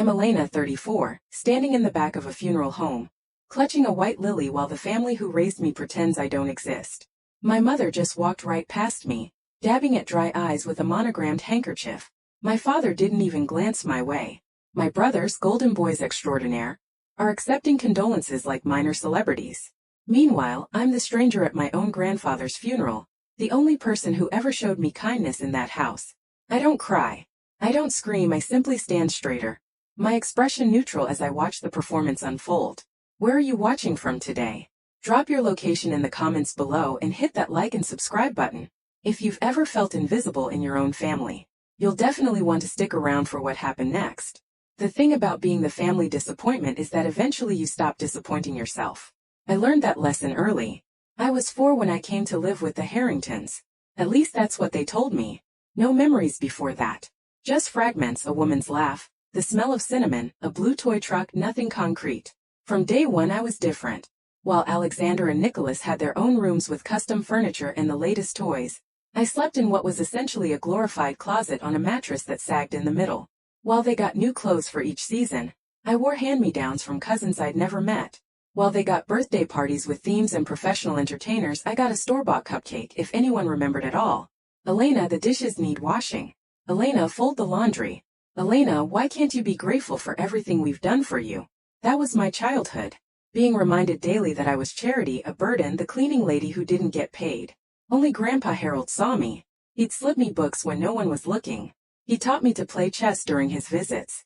I'm Elena, 34, standing in the back of a funeral home, clutching a white lily while the family who raised me pretends I don't exist. My mother just walked right past me, dabbing at dry eyes with a monogrammed handkerchief. My father didn't even glance my way. My brothers, golden boys extraordinaire, are accepting condolences like minor celebrities. Meanwhile, I'm the stranger at my own grandfather's funeral, the only person who ever showed me kindness in that house. I don't cry. I don't scream, I simply stand straighter, my expression neutral as I watch the performance unfold. Where are you watching from today? Drop your location in the comments below and hit that like and subscribe button. If you've ever felt invisible in your own family, you'll definitely want to stick around for what happened next. The thing about being the family disappointment is that eventually you stop disappointing yourself. I learned that lesson early. I was 4 when I came to live with the Harringtons. At least that's what they told me. No memories before that. Just fragments, a woman's laugh, the smell of cinnamon, a blue toy truck, nothing concrete. From day one I was different. While Alexander and Nicholas had their own rooms with custom furniture and the latest toys, I slept in what was essentially a glorified closet on a mattress that sagged in the middle. While they got new clothes for each season, I wore hand-me-downs from cousins I'd never met. While they got birthday parties with themes and professional entertainers, I got a store-bought cupcake, if anyone remembered at all. Elena, the dishes need washing. Elena, fold the laundry. Elena, why can't you be grateful for everything we've done for you? That was my childhood. Being reminded daily that I was Charity, a burden, the cleaning lady who didn't get paid. Only Grandpa Harold saw me. He'd slip me books when no one was looking. He taught me to play chess during his visits.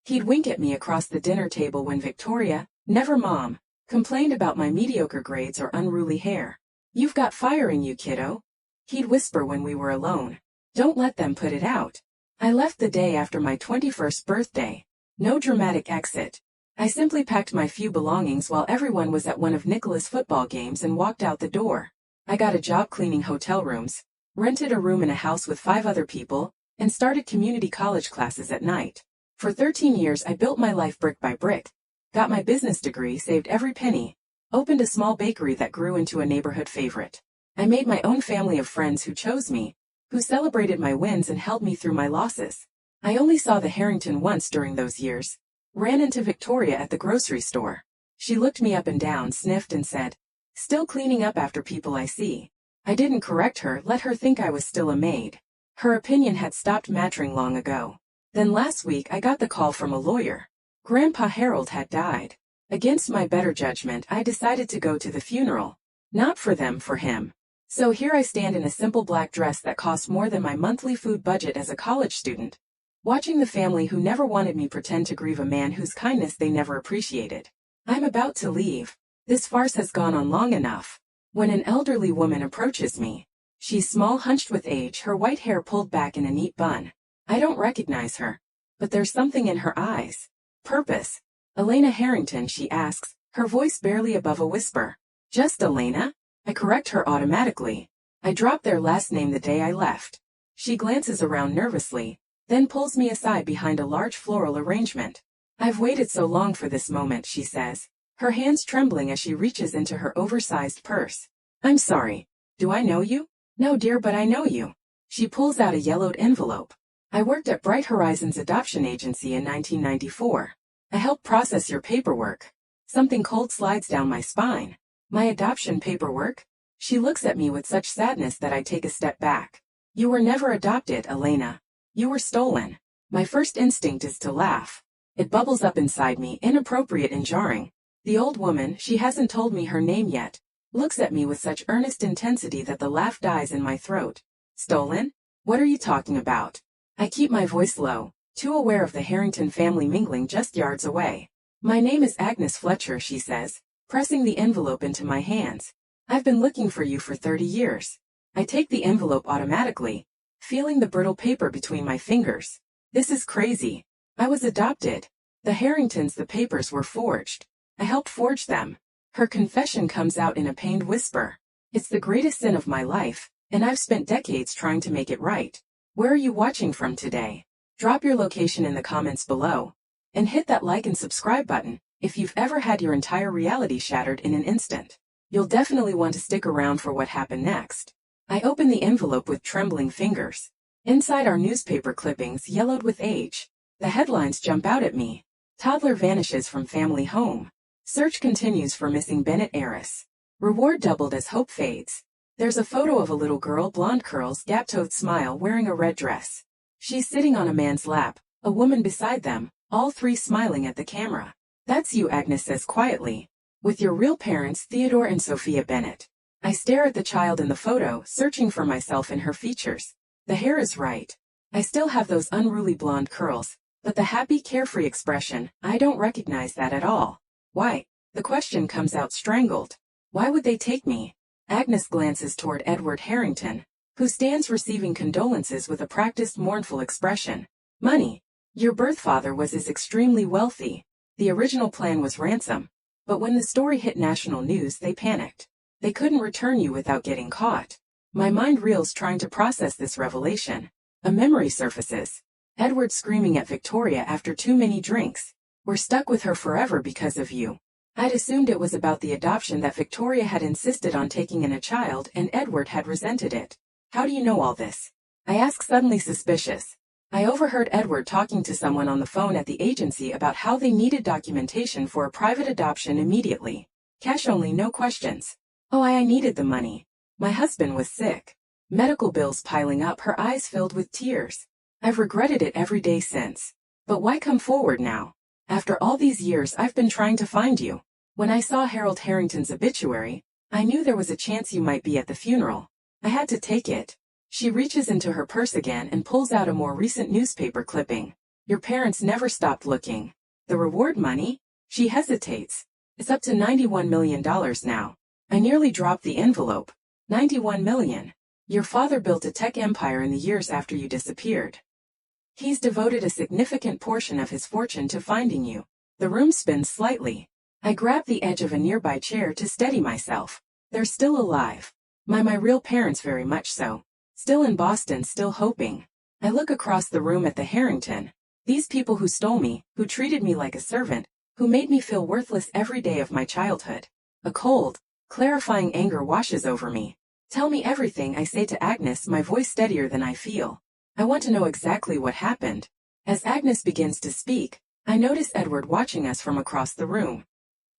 He'd wink at me across the dinner table when Victoria, never Mom, complained about my mediocre grades or unruly hair. You've got fire in you, kiddo. He'd whisper when we were alone. Don't let them put it out. I left the day after my 21st birthday. No dramatic exit. I simply packed my few belongings while everyone was at one of Nicholas' football games and walked out the door. I got a job cleaning hotel rooms, rented a room in a house with 5 other people, and started community college classes at night. For 13 years I built my life brick by brick, got my business degree, saved every penny, opened a small bakery that grew into a neighborhood favorite. I made my own family of friends who chose me, who celebrated my wins and held me through my losses. I only saw the Harrington once during those years. Ran into Victoria at the grocery store. She looked me up and down, sniffed and said, "Still cleaning up after people I see." I didn't correct her, let her think I was still a maid. Her opinion had stopped mattering long ago. Then last week I got the call from a lawyer. Grandpa Harold had died. Against my better judgment, I decided to go to the funeral. Not for them, for him. So here I stand in a simple black dress that cost more than my monthly food budget as a college student, watching the family who never wanted me pretend to grieve a man whose kindness they never appreciated. I'm about to leave. This farce has gone on long enough. When an elderly woman approaches me, she's small, hunched with age, her white hair pulled back in a neat bun. I don't recognize her, but there's something in her eyes. Purpose. Elena Harrington, she asks, her voice barely above a whisper. Just Elena? I correct her automatically. I dropped their last name the day I left. She glances around nervously, then pulls me aside behind a large floral arrangement. I've waited so long for this moment, she says, her hands trembling as she reaches into her oversized purse. I'm sorry. Do I know you? No, dear, but I know you. She pulls out a yellowed envelope. I worked at Bright Horizons Adoption Agency in 1994. I helped process your paperwork. Something cold slides down my spine. My adoption paperwork? She looks at me with such sadness that I take a step back. You were never adopted, Elena. You were stolen. My first instinct is to laugh. It bubbles up inside me, inappropriate and jarring. The old woman, she hasn't told me her name yet, looks at me with such earnest intensity that the laugh dies in my throat. Stolen? What are you talking about? I keep my voice low, too aware of the Harrington family mingling just yards away. My name is Agnes Fletcher, she says, pressing the envelope into my hands. I've been looking for you for 30 years. I take the envelope automatically, feeling the brittle paper between my fingers. This is crazy. I was adopted. The Harringtons, the papers were forged. I helped forge them. Her confession comes out in a pained whisper. It's the greatest sin of my life, and I've spent decades trying to make it right. Where are you watching from today? Drop your location in the comments below, and hit that like and subscribe button if you've ever had your entire reality shattered in an instant. You'll definitely want to stick around for what happened next. I open the envelope with trembling fingers. Inside are newspaper clippings yellowed with age. The headlines jump out at me. Toddler vanishes from family home. Search continues for missing Bennett heiress. Reward doubled as hope fades. There's a photo of a little girl, blonde curls, gap-toothed smile, wearing a red dress. She's sitting on a man's lap, a woman beside them, all three smiling at the camera. That's you, Agnes says quietly. With your real parents, Theodore and Sophia Bennett. I stare at the child in the photo, searching for myself in her features. The hair is right. I still have those unruly blonde curls, but the happy, carefree expression, I don't recognize that at all. Why? The question comes out strangled. Why would they take me? Agnes glances toward Edward Harrington, who stands receiving condolences with a practiced, mournful expression. Money. Your birth father was extremely wealthy. The original plan was ransom. But when the story hit national news, they panicked. They couldn't return you without getting caught. My mind reels trying to process this revelation. A memory surfaces. Edward screaming at Victoria after too many drinks. We're stuck with her forever because of you. I'd assumed it was about the adoption that Victoria had insisted on taking in a child and Edward had resented it. How do you know all this? I ask, suddenly suspicious. I overheard Edward talking to someone on the phone at the agency about how they needed documentation for a private adoption immediately. Cash only, no questions. Oh, I needed the money. My husband was sick. Medical bills piling up, her eyes filled with tears. I've regretted it every day since. But why come forward now? After all these years I've been trying to find you. When I saw Harold Harrington's obituary, I knew there was a chance you might be at the funeral. I had to take it. She reaches into her purse again and pulls out a more recent newspaper clipping. Your parents never stopped looking. The reward money? She hesitates. It's up to $91 million now. I nearly dropped the envelope. $91 million. Your father built a tech empire in the years after you disappeared. He's devoted a significant portion of his fortune to finding you. The room spins slightly. I grab the edge of a nearby chair to steady myself. They're still alive. My real parents, very much so. Still in Boston, still hoping. I look across the room at the Harrington. These people who stole me, who treated me like a servant, who made me feel worthless every day of my childhood. A cold, clarifying anger washes over me. Tell me everything, I say to Agnes, my voice steadier than I feel. I want to know exactly what happened. As Agnes begins to speak, I notice Edward watching us from across the room.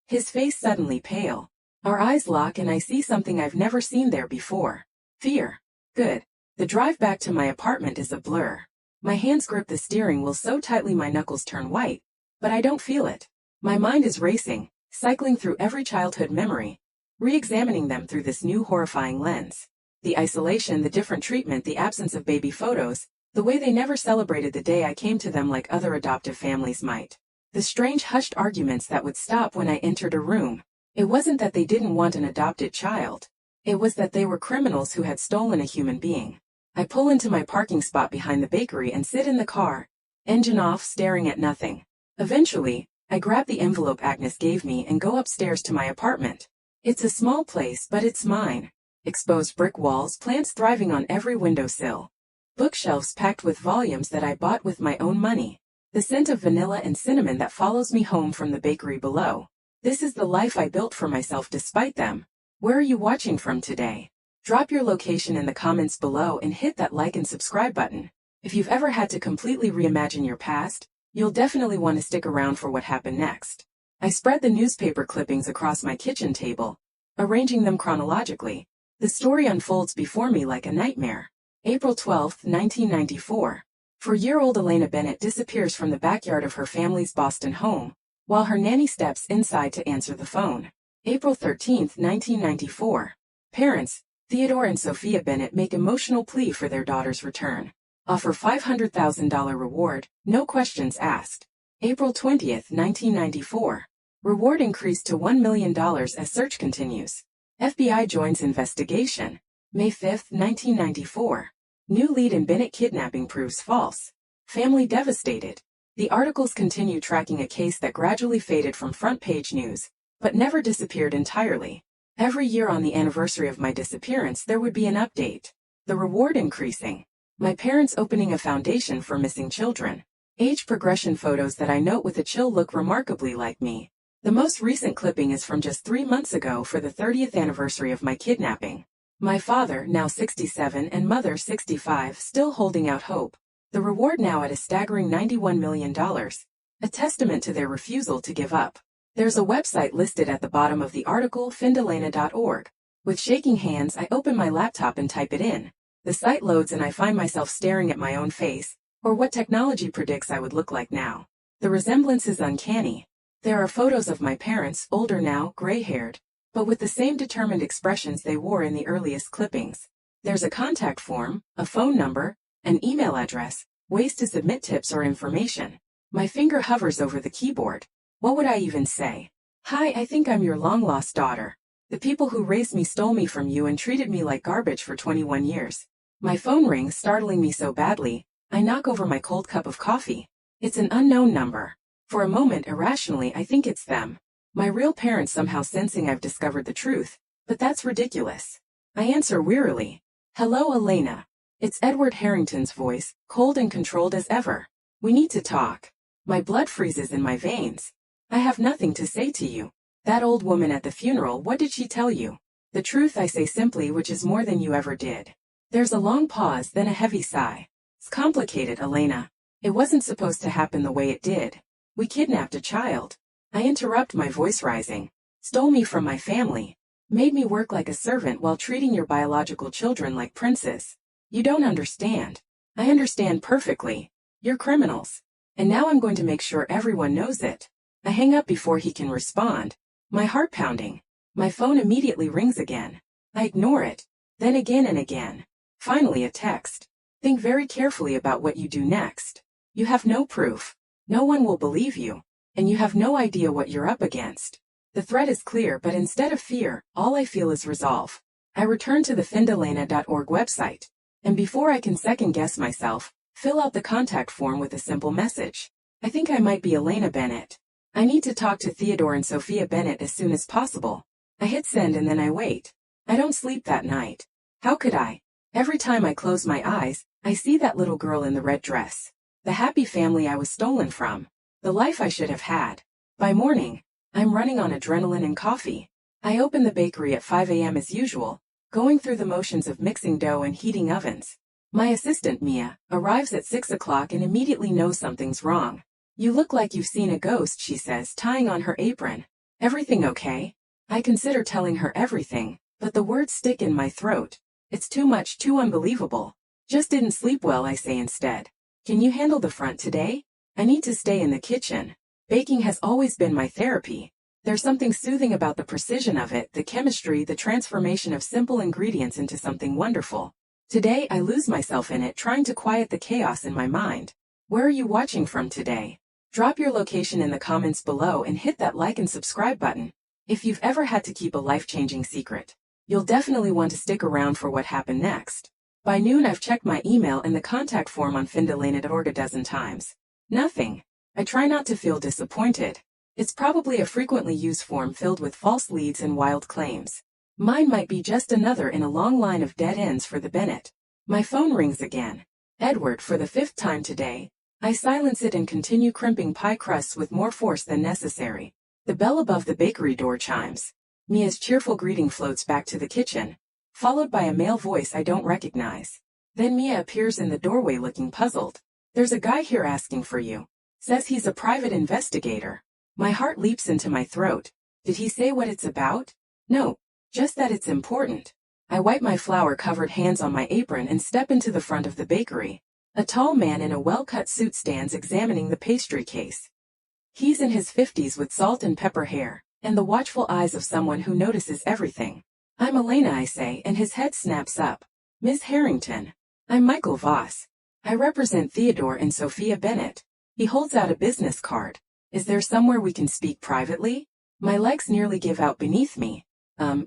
His face suddenly pale. Our eyes lock and I see something I've never seen there before. Fear. Good. The drive back to my apartment is a blur. My hands grip the steering wheel so tightly my knuckles turn white, but I don't feel it. My mind is racing, cycling through every childhood memory, re-examining them through this new horrifying lens. The isolation, the different treatment, the absence of baby photos, the way they never celebrated the day I came to them like other adoptive families might. The strange hushed arguments that would stop when I entered a room. It wasn't that they didn't want an adopted child. It was that they were criminals who had stolen a human being. I pull into my parking spot behind the bakery and sit in the car, engine off, staring at nothing. Eventually, I grab the envelope Agnes gave me and go upstairs to my apartment. It's a small place, but it's mine. Exposed brick walls, plants thriving on every windowsill. Bookshelves packed with volumes that I bought with my own money. The scent of vanilla and cinnamon that follows me home from the bakery below. This is the life I built for myself despite them. Where are you watching from today? Drop your location in the comments below and hit that like and subscribe button. If you've ever had to completely reimagine your past, you'll definitely want to stick around for what happened next. I spread the newspaper clippings across my kitchen table, arranging them chronologically. The story unfolds before me like a nightmare. April 12, 1994. 4-year-old Elena Bennett disappears from the backyard of her family's Boston home, while her nanny steps inside to answer the phone. April 13, 1994. Parents, Theodore and Sophia Bennett, make emotional plea for their daughter's return. Offer $500,000 reward, no questions asked. April 20, 1994. Reward increased to $1 million as search continues. FBI joins investigation. May 5, 1994. New lead in Bennett kidnapping proves false. Family devastated. The articles continue tracking a case that gradually faded from front-page news, but never disappeared entirely. Every year on the anniversary of my disappearance there would be an update. The reward increasing. My parents opening a foundation for missing children. Age progression photos that I note with a chill look remarkably like me. The most recent clipping is from just 3 months ago for the 30th anniversary of my kidnapping. My father, now 67, and mother, 65, still holding out hope. The reward now at a staggering $91 million, a testament to their refusal to give up. There's a website listed at the bottom of the article, findalena.org. With shaking hands, I open my laptop and type it in. The site loads and I find myself staring at my own face, or what technology predicts I would look like now. The resemblance is uncanny. There are photos of my parents, older now, gray-haired, but with the same determined expressions they wore in the earliest clippings. There's a contact form, a phone number, an email address, ways to submit tips or information. My finger hovers over the keyboard. What would I even say? Hi, I think I'm your long-lost daughter. The people who raised me stole me from you and treated me like garbage for 21 years. My phone rings, startling me so badly, I knock over my cold cup of coffee. It's an unknown number. For a moment, irrationally, I think it's them. My real parents somehow sensing I've discovered the truth, but that's ridiculous. I answer wearily. Hello, Elena. It's Edward Harrington's voice, cold and controlled as ever. We need to talk. My blood freezes in my veins. I have nothing to say to you. That old woman at the funeral, what did she tell you? The truth, I say simply, which is more than you ever did. There's a long pause, then a heavy sigh. It's complicated, Elena. It wasn't supposed to happen the way it did. We kidnapped a child. I interrupt, my voice rising. Stole me from my family. Made me work like a servant while treating your biological children like princes. You don't understand. I understand perfectly. You're criminals. And now I'm going to make sure everyone knows it. I hang up before he can respond. My heart pounding. My phone immediately rings again. I ignore it. Then again and again. Finally a text. Think very carefully about what you do next. You have no proof. No one will believe you. And you have no idea what you're up against. The threat is clear, but instead of fear, all I feel is resolve. I return to the findalena.org website. And before I can second-guess myself, fill out the contact form with a simple message. I think I might be Elena Bennett. I need to talk to Theodore and Sophia Bennett as soon as possible. I hit send and then I wait. I don't sleep that night. How could I? Every time I close my eyes, I see that little girl in the red dress. The happy family I was stolen from. The life I should have had. By morning, I'm running on adrenaline and coffee. I open the bakery at 5 a.m. as usual, going through the motions of mixing dough and heating ovens. My assistant, Mia, arrives at 6 o'clock and immediately knows something's wrong. You look like you've seen a ghost, she says, tying on her apron. Everything okay? I consider telling her everything, but the words stick in my throat. It's too much, too unbelievable. Just didn't sleep well, I say instead. Can you handle the front today? I need to stay in the kitchen. Baking has always been my therapy. There's something soothing about the precision of it, the chemistry, the transformation of simple ingredients into something wonderful. Today I lose myself in it, trying to quiet the chaos in my mind. Where are you watching from today? Drop your location in the comments below and hit that like and subscribe button. If you've ever had to keep a life-changing secret, you'll definitely want to stick around for what happened next. By noon I've checked my email and the contact form on findalena.org a dozen times. Nothing. I try not to feel disappointed. It's probably a frequently used form filled with false leads and wild claims. Mine might be just another in a long line of dead ends for the Bennett. My phone rings again. Edward, for the 5th time today. I silence it and continue crimping pie crusts with more force than necessary. The bell above the bakery door chimes. Mia's cheerful greeting floats back to the kitchen, followed by a male voice I don't recognize. Then Mia appears in the doorway looking puzzled. There's a guy here asking for you. Says he's a private investigator. My heart leaps into my throat. Did he say what it's about? No, just that it's important. I wipe my flour-covered hands on my apron and step into the front of the bakery. A tall man in a well-cut suit stands examining the pastry case. He's in his 50s with salt and pepper hair, and the watchful eyes of someone who notices everything. I'm Elena, I say, and his head snaps up. Miss Harrington. I'm Michael Voss. I represent Theodore and Sophia Bennett. He holds out a business card. Is there somewhere we can speak privately? My legs nearly give out beneath me.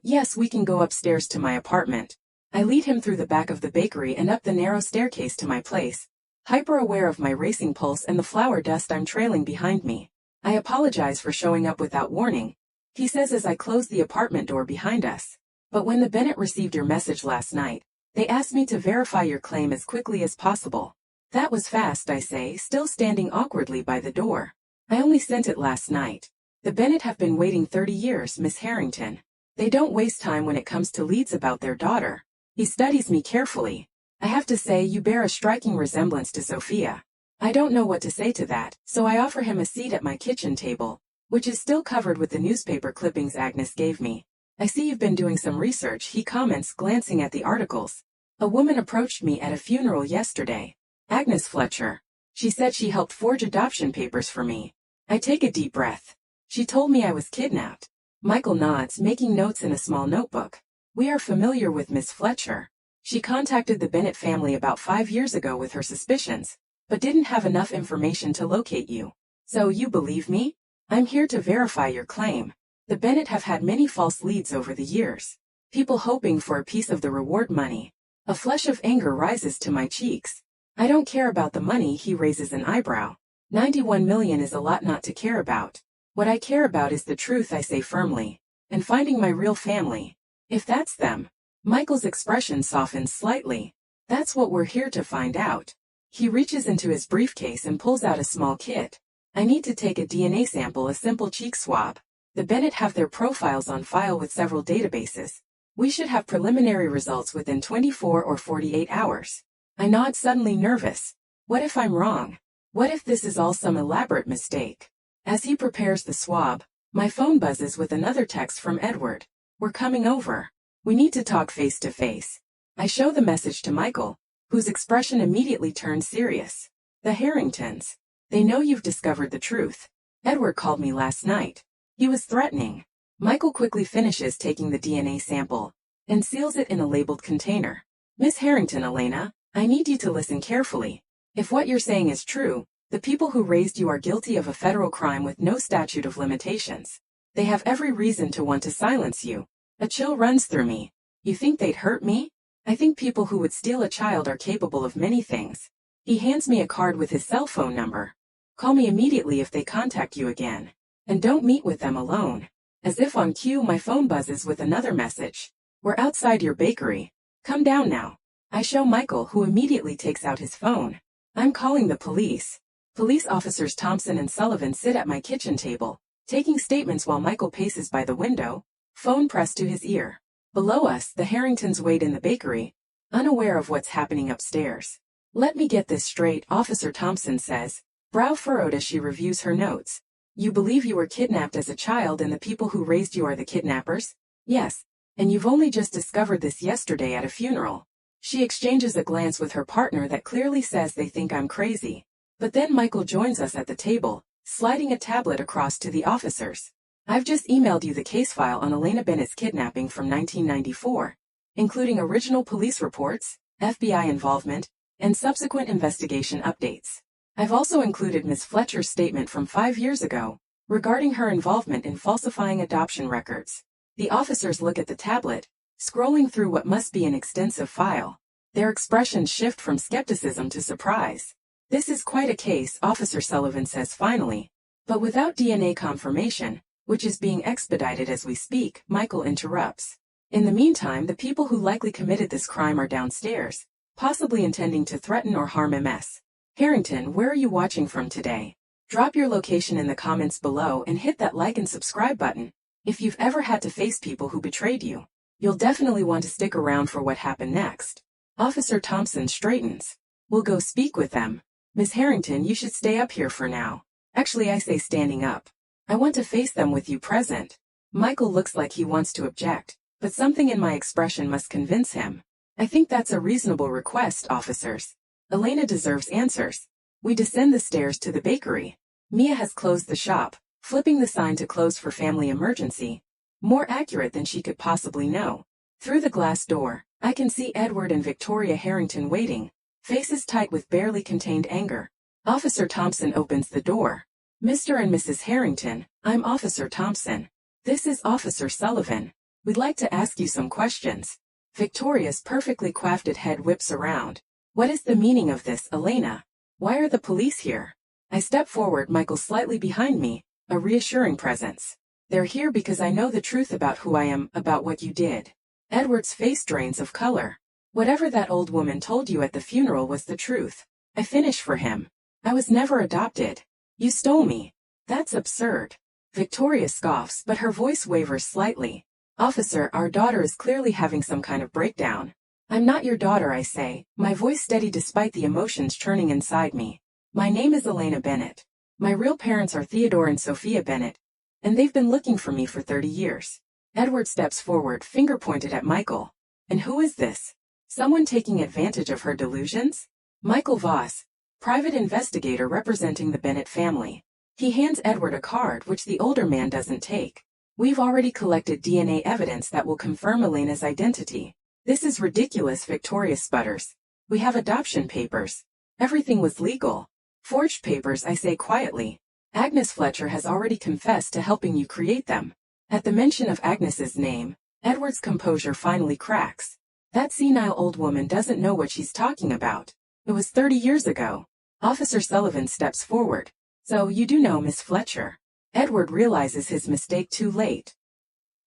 Yes, we can go upstairs to my apartment. I lead him through the back of the bakery and up the narrow staircase to my place, hyper-aware of my racing pulse and the flour dust I'm trailing behind me. I apologize for showing up without warning, he says as I close the apartment door behind us. But when the Bennett received your message last night, they asked me to verify your claim as quickly as possible. That was fast, I say, still standing awkwardly by the door. I only sent it last night. The Bennett have been waiting 30 years, Miss Harrington. They don't waste time when it comes to leads about their daughter. He studies me carefully. I have to say you bear a striking resemblance to Sophia. I don't know what to say to that, so I offer him a seat at my kitchen table, which is still covered with the newspaper clippings Agnes gave me. I see you've been doing some research, he comments, glancing at the articles. A woman approached me at a funeral yesterday. Agnes Fletcher. She said she helped forge adoption papers for me. I take a deep breath. She told me I was kidnapped. Michael nods, making notes in a small notebook. We are familiar with Miss Fletcher. She contacted the Bennett family about 5 years ago with her suspicions, but didn't have enough information to locate you. So you believe me? I'm here to verify your claim. The Bennett have had many false leads over the years. People hoping for a piece of the reward money. A flush of anger rises to my cheeks. I don't care about the money, he raises an eyebrow. 91 million is a lot not to care about. What I care about is the truth, I say firmly, and finding my real family. If that's them. Michael's expression softens slightly. That's what we're here to find out. He reaches into his briefcase and pulls out a small kit. I need to take a DNA sample, a simple cheek swab. The Bennett have their profiles on file with several databases. We should have preliminary results within 24 or 48 hours. I nod, suddenly nervous. What if I'm wrong? What if this is all some elaborate mistake? As he prepares the swab, my phone buzzes with another text from Edward. We're coming over. We need to talk face to face. I show the message to Michael, whose expression immediately turns serious. The Harringtons. They know you've discovered the truth. Edward called me last night. He was threatening. Michael quickly finishes taking the DNA sample and seals it in a labeled container. Miss Harrington, Elena, I need you to listen carefully. If what you're saying is true, the people who raised you are guilty of a federal crime with no statute of limitations. They have every reason to want to silence you. A chill runs through me. You think they'd hurt me? I think people who would steal a child are capable of many things. He hands me a card with his cell phone number. Call me immediately if they contact you again. And don't meet with them alone. As if on cue, my phone buzzes with another message. We're outside your bakery. Come down now. I show Michael, who immediately takes out his phone. I'm calling the police. Police officers Thompson and Sullivan sit at my kitchen table, taking statements while Michael paces by the window, phone pressed to his ear. Below us, the Harringtons wait in the bakery, unaware of what's happening upstairs. Let me get this straight, Officer Thompson says, brow furrowed as she reviews her notes. You believe you were kidnapped as a child and the people who raised you are the kidnappers? Yes. And you've only just discovered this yesterday at a funeral. She exchanges a glance with her partner that clearly says they think I'm crazy. But then Michael joins us at the table, sliding a tablet across to the officers. I've just emailed you the case file on Elena Bennett's kidnapping from 1994, including original police reports, FBI involvement, and subsequent investigation updates. I've also included Ms. Fletcher's statement from 5 years ago, regarding her involvement in falsifying adoption records. The officers look at the tablet, scrolling through what must be an extensive file. Their expressions shift from skepticism to surprise. This is quite a case, Officer Sullivan says finally. But without DNA confirmation, which is being expedited as we speak, Michael interrupts. In the meantime, the people who likely committed this crime are downstairs, possibly intending to threaten or harm MS. Harrington, where are you watching from today? Drop your location in the comments below and hit that like and subscribe button. If you've ever had to face people who betrayed you, you'll definitely want to stick around for what happened next. Officer Thompson straightens. We'll go speak with them. Miss Harrington, you should stay up here for now. Actually, I say standing up. I want to face them with you present. Michael looks like he wants to object, but something in my expression must convince him. I think that's a reasonable request, officers. Elena deserves answers. We descend the stairs to the bakery. Mia has closed the shop, flipping the sign to close for family emergency. More accurate than she could possibly know. Through the glass door, I can see Edward and Victoria Harrington waiting, faces tight with barely contained anger. Officer Thompson opens the door. Mr. and Mrs. Harrington, I'm Officer Thompson. This is Officer Sullivan. We'd like to ask you some questions. Victoria's perfectly coiffed head whips around. What is the meaning of this, Elena? Why are the police here? I step forward, Michael slightly behind me, a reassuring presence. They're here because I know the truth about who I am, about what you did. Edward's face drains of color. Whatever that old woman told you at the funeral was the truth. I finish for him. I was never adopted. You stole me. That's absurd. Victoria scoffs, but her voice wavers slightly. Officer, our daughter is clearly having some kind of breakdown. I'm not your daughter, I say, my voice steady despite the emotions churning inside me. My name is Elena Bennett. My real parents are Theodore and Sophia Bennett, and they've been looking for me for 30 years. Edward steps forward, finger pointed at Michael. And who is this? Someone taking advantage of her delusions? Michael Voss, private investigator representing the Bennett family. He hands Edward a card which the older man doesn't take. We've already collected DNA evidence that will confirm Elena's identity. This is ridiculous, Victoria sputters. We have adoption papers. Everything was legal. Forged papers, I say quietly. Agnes Fletcher has already confessed to helping you create them. At the mention of Agnes's name, Edward's composure finally cracks. That senile old woman doesn't know what she's talking about. It was 30 years ago. Officer Sullivan steps forward. So you do know Miss Fletcher. Edward realizes his mistake too late.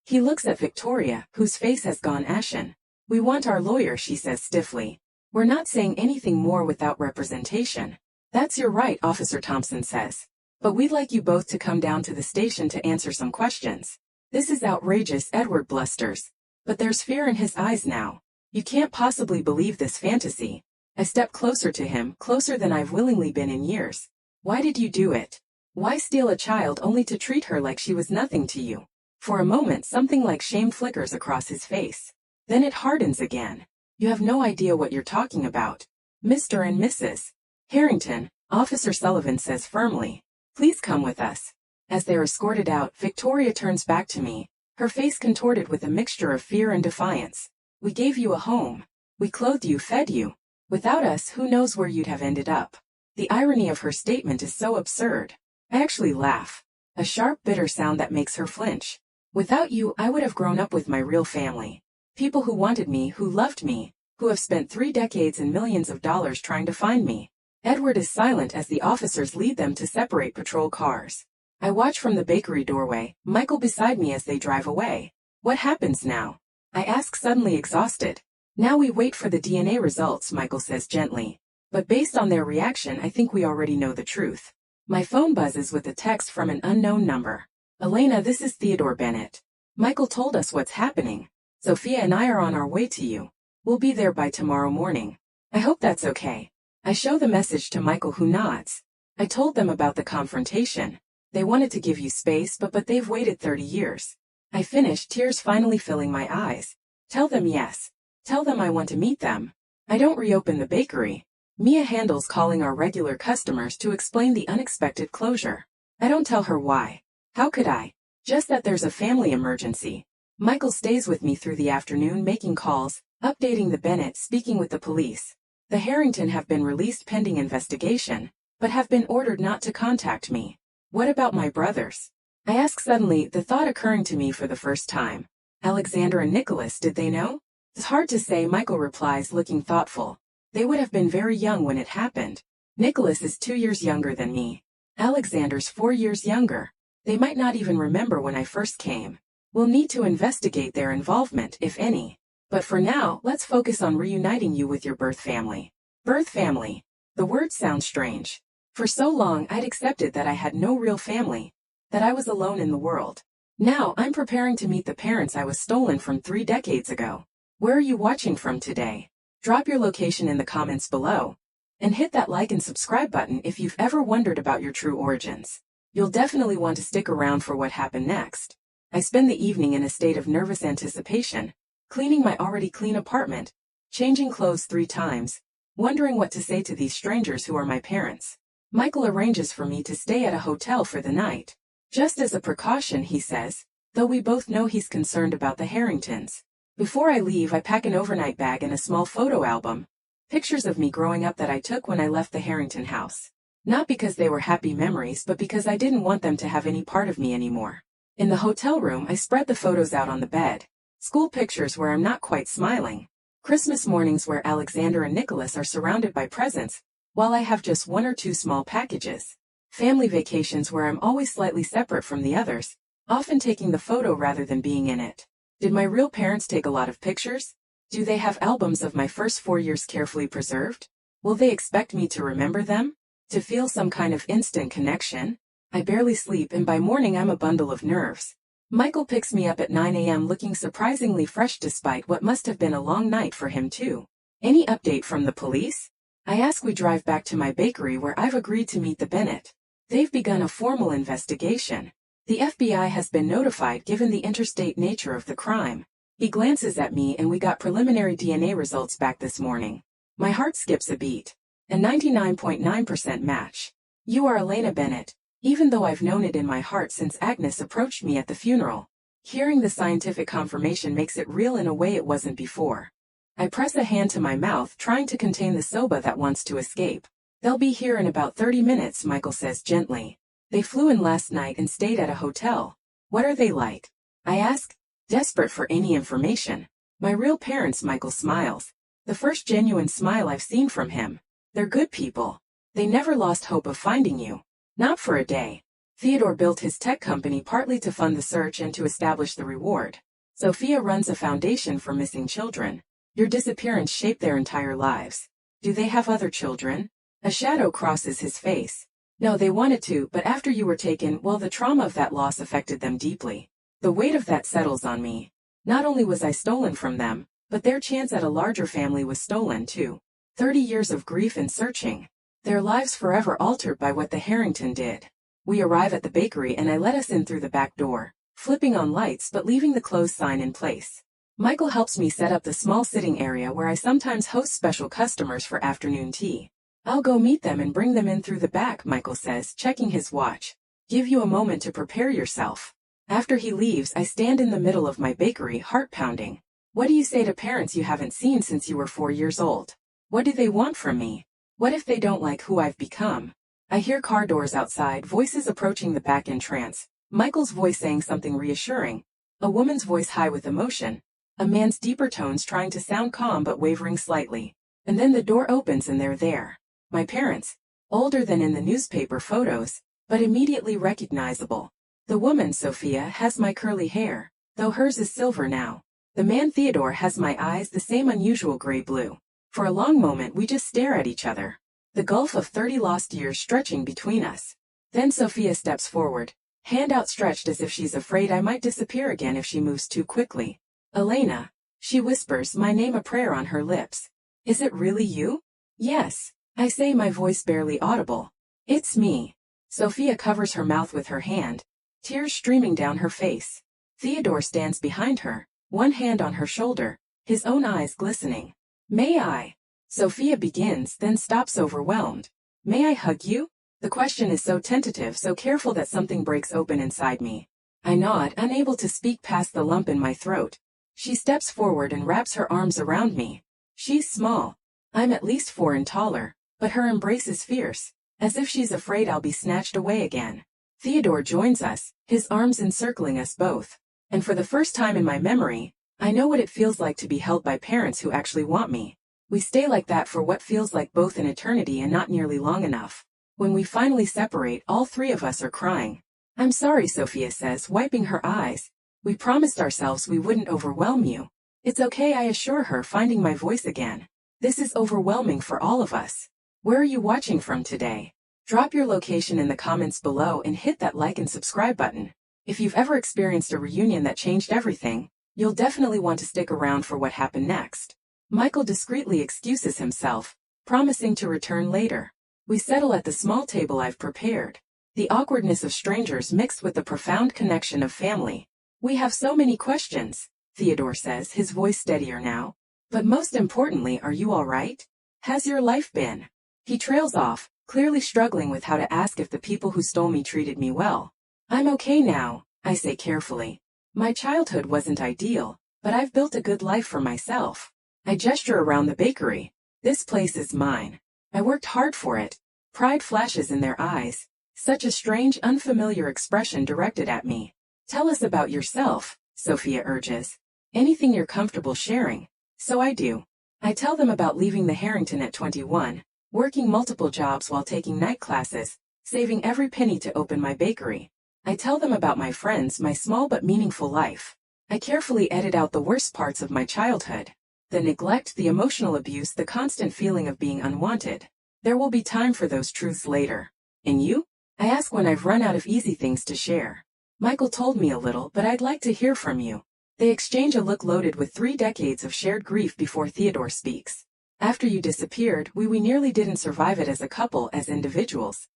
He looks at Victoria, whose face has gone ashen. We want our lawyer, she says stiffly. We're not saying anything more without representation. That's your right, Officer Thompson says. But we'd like you both to come down to the station to answer some questions. This is outrageous, Edward blusters. But there's fear in his eyes now. You can't possibly believe this fantasy. I step closer to him, closer than I've willingly been in years. Why did you do it? Why steal a child only to treat her like she was nothing to you? For a moment something like shame flickers across his face. Then it hardens again. You have no idea what you're talking about. Mr. and Mrs. Harrington, Officer Sullivan says firmly. Please come with us. As they're escorted out, Victoria turns back to me, her face contorted with a mixture of fear and defiance. We gave you a home. We clothed you, fed you. Without us, who knows where you'd have ended up. The irony of her statement is so absurd. I actually laugh. A sharp, bitter sound that makes her flinch. Without you, I would have grown up with my real family. People who wanted me, who loved me, who have spent 3 decades and millions of dollars trying to find me. Edward is silent as the officers lead them to separate patrol cars. I watch from the bakery doorway, Michael beside me as they drive away. What happens now? I ask, suddenly exhausted. Now we wait for the DNA results, Michael says gently. But based on their reaction, I think we already know the truth. My phone buzzes with a text from an unknown number. Elena, this is Theodore Bennett. Michael told us what's happening. Sophia and I are on our way to you. We'll be there by tomorrow morning. I hope that's okay. I show the message to Michael, who nods. I told them about the confrontation. They wanted to give you space, but they've waited 30 years. I finish, tears finally filling my eyes. Tell them yes. Tell them I want to meet them. I don't reopen the bakery. Mia handles calling our regular customers to explain the unexpected closure. I don't tell her why. How could I? Just that there's a family emergency. Michael stays with me through the afternoon, making calls, updating the Bennett, speaking with the police. The Harrington have been released pending investigation, but have been ordered not to contact me. What about my brothers? I ask suddenly, the thought occurring to me for the first time. Alexander and Nicholas, did they know? It's hard to say, Michael replies, looking thoughtful. They would have been very young when it happened. Nicholas is 2 years younger than me. Alexander's 4 years younger. They might not even remember when I first came. We'll need to investigate their involvement, if any. But for now, let's focus on reuniting you with your birth family. Birth family. The word sounds strange. For so long I'd accepted that I had no real family, that I was alone in the world. Now I'm preparing to meet the parents I was stolen from 3 decades ago. Where are you watching from today? Drop your location in the comments below. And hit that like and subscribe button if you've ever wondered about your true origins. You'll definitely want to stick around for what happened next. I spend the evening in a state of nervous anticipation, cleaning my already clean apartment, changing clothes 3 times, wondering what to say to these strangers who are my parents. Michael arranges for me to stay at a hotel for the night. Just as a precaution, he says, though we both know he's concerned about the Harringtons. Before I leave, I pack an overnight bag and a small photo album, pictures of me growing up that I took when I left the Harrington house. Not because they were happy memories, but because I didn't want them to have any part of me anymore. In the hotel room, I spread the photos out on the bed. School pictures where I'm not quite smiling. Christmas mornings where Alexander and Nicholas are surrounded by presents, while I have just 1 or 2 small packages. Family vacations where I'm always slightly separate from the others, often taking the photo rather than being in it. Did my real parents take a lot of pictures? Do they have albums of my first 4 years carefully preserved? Will they expect me to remember them? To feel some kind of instant connection? I barely sleep, and by morning I'm a bundle of nerves. Michael picks me up at 9 a.m. looking surprisingly fresh despite what must have been a long night for him too. Any update from the police? I ask. We drive back to my bakery where I've agreed to meet the Bennett. They've begun a formal investigation. The FBI has been notified given the interstate nature of the crime. He glances at me and we got preliminary DNA results back this morning. My heart skips a beat. A 99.9% match. You are Elena Bennett, even though I've known it in my heart since Agnes approached me at the funeral. Hearing the scientific confirmation makes it real in a way it wasn't before. I press a hand to my mouth trying to contain the soba that wants to escape. They'll be here in about 30 minutes, Michael says gently. They flew in last night and stayed at a hotel. What are they like? I ask, desperate for any information. My real parents, Michael smiles. The first genuine smile I've seen from him. They're good people. They never lost hope of finding you. Not for a day. Theodore built his tech company partly to fund the search and to establish the reward. Sophia runs a foundation for missing children. Your disappearance shaped their entire lives. Do they have other children? A shadow crosses his face. No, they wanted to, but after you were taken, well, the trauma of that loss affected them deeply. The weight of that settles on me. Not only was I stolen from them, but their chance at a larger family was stolen too. 30 years of grief and searching. Their lives forever altered by what the Harrington did. We arrive at the bakery and I let us in through the back door, flipping on lights but leaving the closed sign in place. Michael helps me set up the small sitting area where I sometimes host special customers for afternoon tea. I'll go meet them and bring them in through the back, Michael says, checking his watch. Give you a moment to prepare yourself. After he leaves, I stand in the middle of my bakery, heart pounding. What do you say to parents you haven't seen since you were 4 years old? What do they want from me? What if they don't like who I've become? I hear car doors outside, voices approaching the back entrance. Michael's voice saying something reassuring. A woman's voice high with emotion. A man's deeper tones trying to sound calm but wavering slightly. And then the door opens and they're there. My parents. Older than in the newspaper photos, but immediately recognizable. The woman, Sophia, has my curly hair, though hers is silver now. The man, Theodore, has my eyes, the same unusual gray-blue. For a long moment we just stare at each other. The gulf of 30 lost years stretching between us. Then Sophia steps forward, hand outstretched as if she's afraid I might disappear again if she moves too quickly. Elena. She whispers my name, a prayer on her lips. Is it really you? Yes. I say, my voice barely audible. It's me. Sophia covers her mouth with her hand, tears streaming down her face. Theodore stands behind her, one hand on her shoulder, his own eyes glistening. May I? Sophia begins, then stops overwhelmed. May I hug you? The question is so tentative, so careful that something breaks open inside me. I nod, unable to speak past the lump in my throat. She steps forward and wraps her arms around me. She's small. I'm at least 4 and taller. But her embrace is fierce, as if she's afraid I'll be snatched away again. Theodore joins us, his arms encircling us both. And for the first time in my memory, I know what it feels like to be held by parents who actually want me. We stay like that for what feels like both an eternity and not nearly long enough. When we finally separate, all 3 of us are crying. I'm sorry, Sophia says, wiping her eyes. We promised ourselves we wouldn't overwhelm you. It's okay, I assure her, finding my voice again. This is overwhelming for all of us. Where are you watching from today? Drop your location in the comments below and hit that like and subscribe button. If you've ever experienced a reunion that changed everything, you'll definitely want to stick around for what happened next. Michael discreetly excuses himself, promising to return later. We settle at the small table I've prepared. The awkwardness of strangers mixed with the profound connection of family. We have so many questions, Theodore says, his voice steadier now. But most importantly, are you all right? Has your life been? He trails off, clearly struggling with how to ask if the people who stole me treated me well. I'm okay now, I say carefully. My childhood wasn't ideal, but I've built a good life for myself. I gesture around the bakery. This place is mine. I worked hard for it. Pride flashes in their eyes. Such a strange, unfamiliar expression directed at me. Tell us about yourself, Sophia urges. Anything you're comfortable sharing. So I do. I tell them about leaving the Harrington at 21. Working multiple jobs while taking night classes, saving every penny to open my bakery. I tell them about my friends, my small but meaningful life. I carefully edit out the worst parts of my childhood. The neglect, the emotional abuse, the constant feeling of being unwanted. There will be time for those truths later. And you? I ask when I've run out of easy things to share. Michael told me a little, but I'd like to hear from you. They exchange a look loaded with 3 decades of shared grief before Theodore speaks. After you disappeared, we nearly didn't survive it as a couple, as individuals.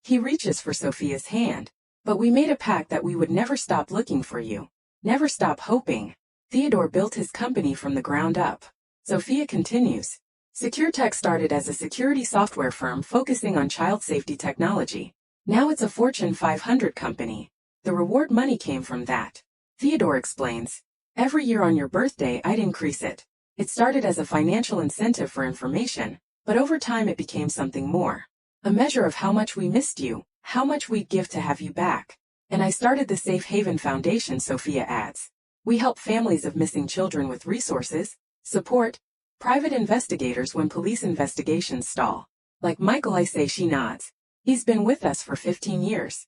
He reaches for Sophia's hand. But we made a pact that we would never stop looking for you. Never stop hoping. Theodore built his company from the ground up. Sophia continues. SecureTech started as a security software firm focusing on child safety technology. Now it's a Fortune 500 company. The reward money came from that. Theodore explains. Every year on your birthday I'd increase it. It started as a financial incentive for information, but over time it became something more. A measure of how much we missed you, how much we'd give to have you back. And I started the Safe Haven Foundation, Sophia adds. We help families of missing children with resources, support, private investigators when police investigations stall. Like Michael, I say. She nods. He's been with us for 15 years.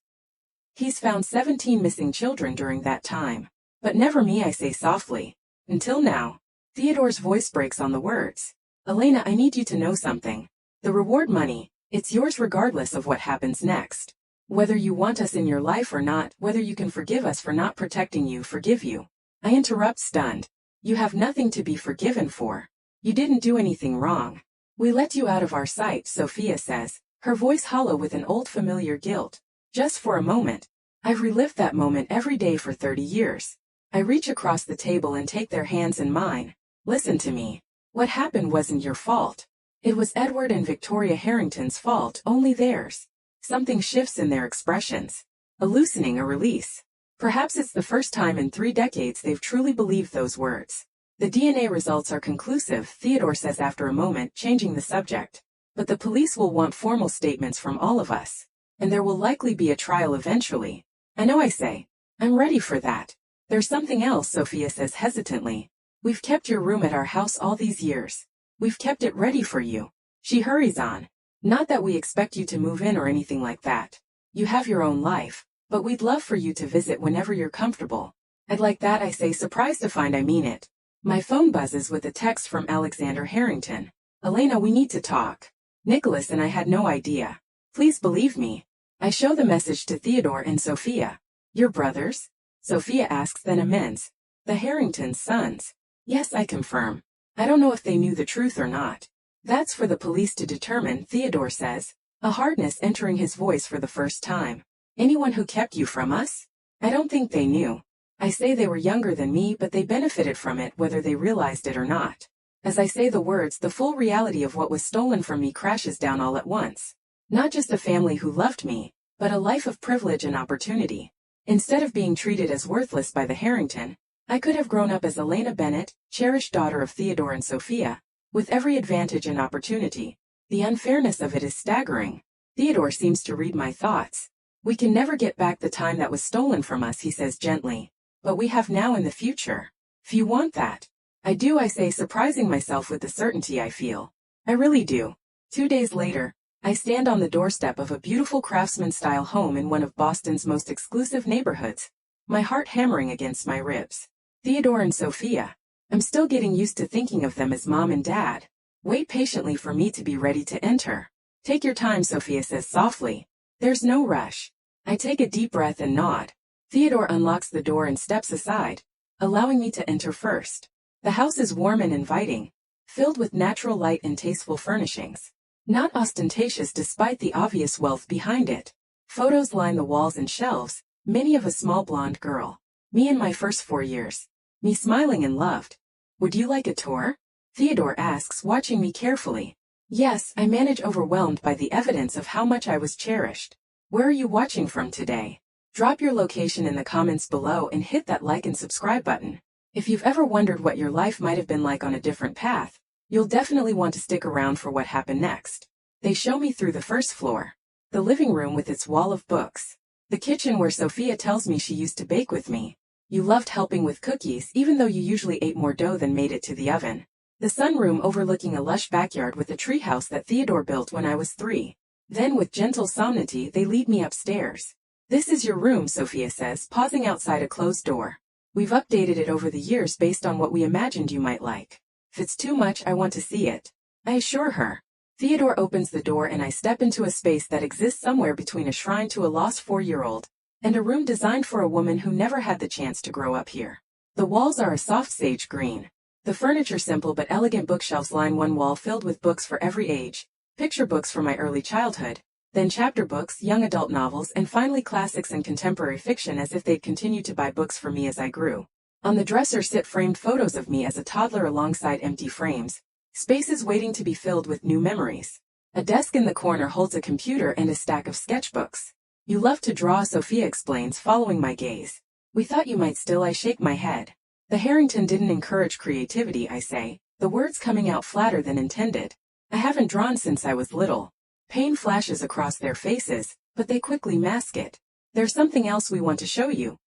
He's found 17 missing children during that time. But never me, I say softly. Until now. Theodore's voice breaks on the words. Elena, I need you to know something. The reward money, it's yours regardless of what happens next. Whether you want us in your life or not, whether you can forgive us for not protecting you, forgive you. I interrupt, stunned. You have nothing to be forgiven for. You didn't do anything wrong. We let you out of our sight, Sophia says, her voice hollow with an old familiar guilt. Just for a moment. I've relived that moment every day for 30 years. I reach across the table and take their hands in mine. Listen to me. What happened wasn't your fault. It was Edward and Victoria Harrington's fault, only theirs. Something shifts in their expressions. A loosening, a release. Perhaps it's the first time in 3 decades they've truly believed those words. The DNA results are conclusive, Theodore says after a moment, changing the subject. But the police will want formal statements from all of us. And there will likely be a trial eventually. I know, I say. I'm ready for that. There's something else, Sophia says hesitantly. We've kept your room at our house all these years. We've kept it ready for you. She hurries on. Not that we expect you to move in or anything like that. You have your own life, but we'd love for you to visit whenever you're comfortable. I'd like that, I say, surprised to find I mean it. My phone buzzes with a text from Alexander Harrington. Elena, we need to talk. Nicholas and I had no idea. Please believe me. I show the message to Theodore and Sophia. Your brothers? Sophia asks, then amends. The Harrington sons. Yes, I confirm. I don't know if they knew the truth or not. That's for the police to determine, Theodore says, a hardness entering his voice for the first time. Anyone who kept you from us? I don't think they knew. I say they were younger than me, but they benefited from it whether they realized it or not. As I say the words, the full reality of what was stolen from me crashes down all at once. Not just a family who loved me, but a life of privilege and opportunity. Instead of being treated as worthless by the Harrington, I could have grown up as Elena Bennett, cherished daughter of Theodore and Sophia, with every advantage and opportunity. The unfairness of it is staggering. Theodore seems to read my thoughts. We can never get back the time that was stolen from us, he says gently. But we have now and the future. If you want that. I do, I say, surprising myself with the certainty I feel. I really do. 2 days later, I stand on the doorstep of a beautiful craftsman-style home in one of Boston's most exclusive neighborhoods, my heart hammering against my ribs. Theodore and Sophia. I'm still getting used to thinking of them as mom and dad. Wait patiently for me to be ready to enter. Take your time, Sophia says softly. There's no rush. I take a deep breath and nod. Theodore unlocks the door and steps aside, allowing me to enter first. The house is warm and inviting, filled with natural light and tasteful furnishings. Not ostentatious despite the obvious wealth behind it. Photos line the walls and shelves, many of a small blonde girl. Me in my first 4 years. Me smiling and loved. Would you like a tour? Theodore asks, watching me carefully. Yes, I manage, overwhelmed by the evidence of how much I was cherished. Where are you watching from today? Drop your location in the comments below and hit that like and subscribe button. If you've ever wondered what your life might have been like on a different path, you'll definitely want to stick around for what happened next. They show me through the first floor. The living room with its wall of books. The kitchen where Sophia tells me she used to bake with me. You loved helping with cookies even though you usually ate more dough than made it to the oven. The sunroom overlooking a lush backyard with a treehouse that Theodore built when I was 3. Then with gentle solemnity they lead me upstairs. This is your room, Sophia says, pausing outside a closed door. We've updated it over the years based on what we imagined you might like. If it's too much, I want to see it. I assure her. Theodore opens the door and I step into a space that exists somewhere between a shrine to a lost 4-year-old. and a room designed for a woman who never had the chance to grow up here. The walls are a soft sage green. The furniture simple but elegant bookshelves line one wall filled with books for every age, picture books from my early childhood, then chapter books, young adult novels, and finally classics and contemporary fiction, as if they'd continue to buy books for me as I grew. On the dresser sit framed photos of me as a toddler alongside empty frames, spaces waiting to be filled with new memories. A desk in the corner holds a computer and a stack of sketchbooks. You love to draw, Sophia explains, following my gaze. We thought you might still. I shake my head. The Harrington didn't encourage creativity, I say, the words coming out flatter than intended. I haven't drawn since I was little. Pain flashes across their faces, but they quickly mask it. There's something else we want to show you,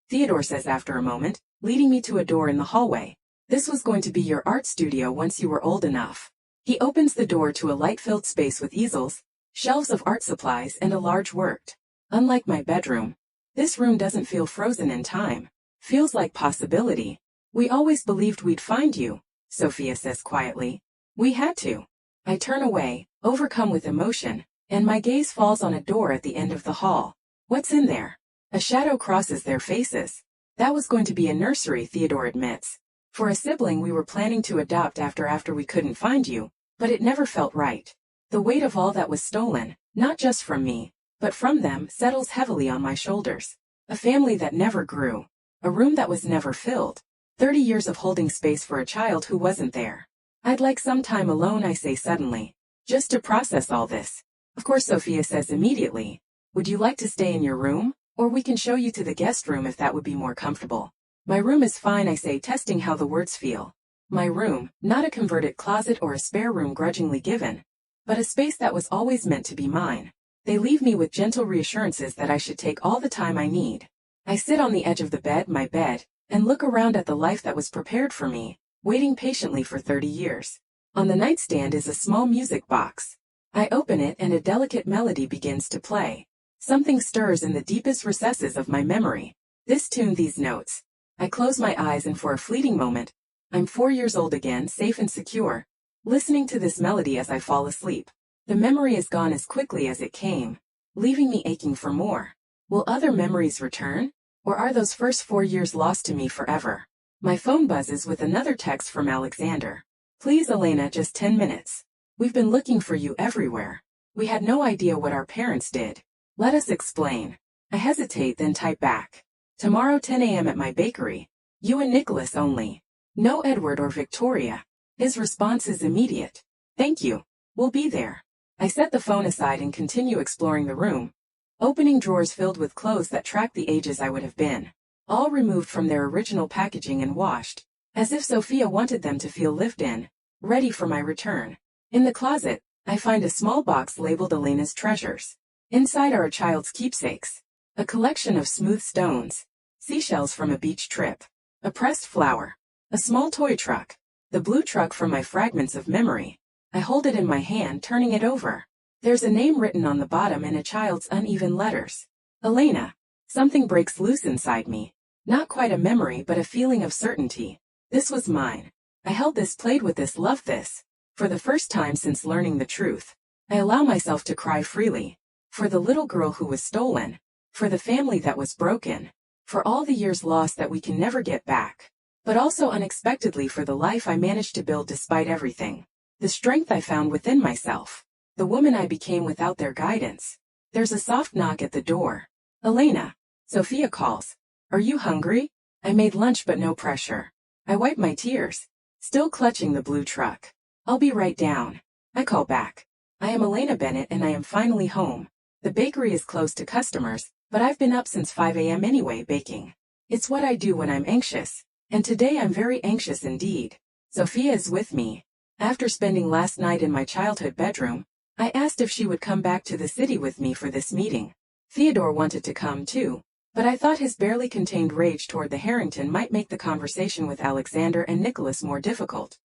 Theodore says after a moment, leading me to a door in the hallway. This was going to be your art studio once you were old enough. He opens the door to a light-filled space with easels, shelves of art supplies, and a large worked. Unlike my bedroom, this room doesn't feel frozen in time. Feels like possibility. We always believed we'd find you, Sophia says quietly. We had to. I turn away, overcome with emotion, and my gaze falls on a door at the end of the hall. What's in there? A shadow crosses their faces. That was going to be a nursery, Theodore admits. For a sibling we were planning to adopt after we couldn't find you, but it never felt right. The weight of all that was stolen, not just from me, but from them, settles heavily on my shoulders. A family that never grew. A room that was never filled. 30 years of holding space for a child who wasn't there. I'd like some time alone, I say suddenly, just to process all this. Of course, Sophia says immediately. Would you like to stay in your room? Or we can show you to the guest room if that would be more comfortable. My room is fine, I say, testing how the words feel. My room, not a converted closet or a spare room grudgingly given, but a space that was always meant to be mine. They leave me with gentle reassurances that I should take all the time I need. I sit on the edge of the bed, my bed, and look around at the life that was prepared for me, waiting patiently for 30 years. On the nightstand is a small music box. I open it and a delicate melody begins to play. Something stirs in the deepest recesses of my memory. This tune, these notes. I close my eyes and for a fleeting moment, I'm 4 years old again, safe and secure, listening to this melody as I fall asleep. The memory is gone as quickly as it came, leaving me aching for more. Will other memories return? Or are those first 4 years lost to me forever? My phone buzzes with another text from Alexander. Please, Elena, just 10 minutes. We've been looking for you everywhere. We had no idea what our parents did. Let us explain. I hesitate, then type back. Tomorrow 10 a.m. at my bakery. You and Nicholas only. No Edward or Victoria. His response is immediate. Thank you. We'll be there. I set the phone aside and continue exploring the room, opening drawers filled with clothes that track the ages I would have been, all removed from their original packaging and washed, as if Sophia wanted them to feel lived in, ready for my return. In the closet, I find a small box labeled Elena's treasures. Inside are a child's keepsakes, a collection of smooth stones, seashells from a beach trip, a pressed flower, a small toy truck, the blue truck from my fragments of memory. I hold it in my hand, turning it over. There's a name written on the bottom in a child's uneven letters. Elena. Something breaks loose inside me. Not quite a memory, but a feeling of certainty. This was mine. I held this, played with this, loved this. For the first time since learning the truth, I allow myself to cry freely. For the little girl who was stolen. For the family that was broken. For all the years lost that we can never get back. But also unexpectedly for the life I managed to build despite everything. The strength I found within myself. The woman I became without their guidance. There's a soft knock at the door. Elena. Sophia calls. Are you hungry? I made lunch but no pressure. I wipe my tears. Still clutching the blue truck. I'll be right down. I call back. I am Elena Bennett and I am finally home. The bakery is closed to customers, but I've been up since 5 a.m. anyway baking. It's what I do when I'm anxious. And today I'm very anxious indeed. Sophia is with me. After spending last night in my childhood bedroom, I asked if she would come back to the city with me for this meeting. Theodore wanted to come too, but I thought his barely contained rage toward the Harrington might make the conversation with Alexander and Nicholas more difficult.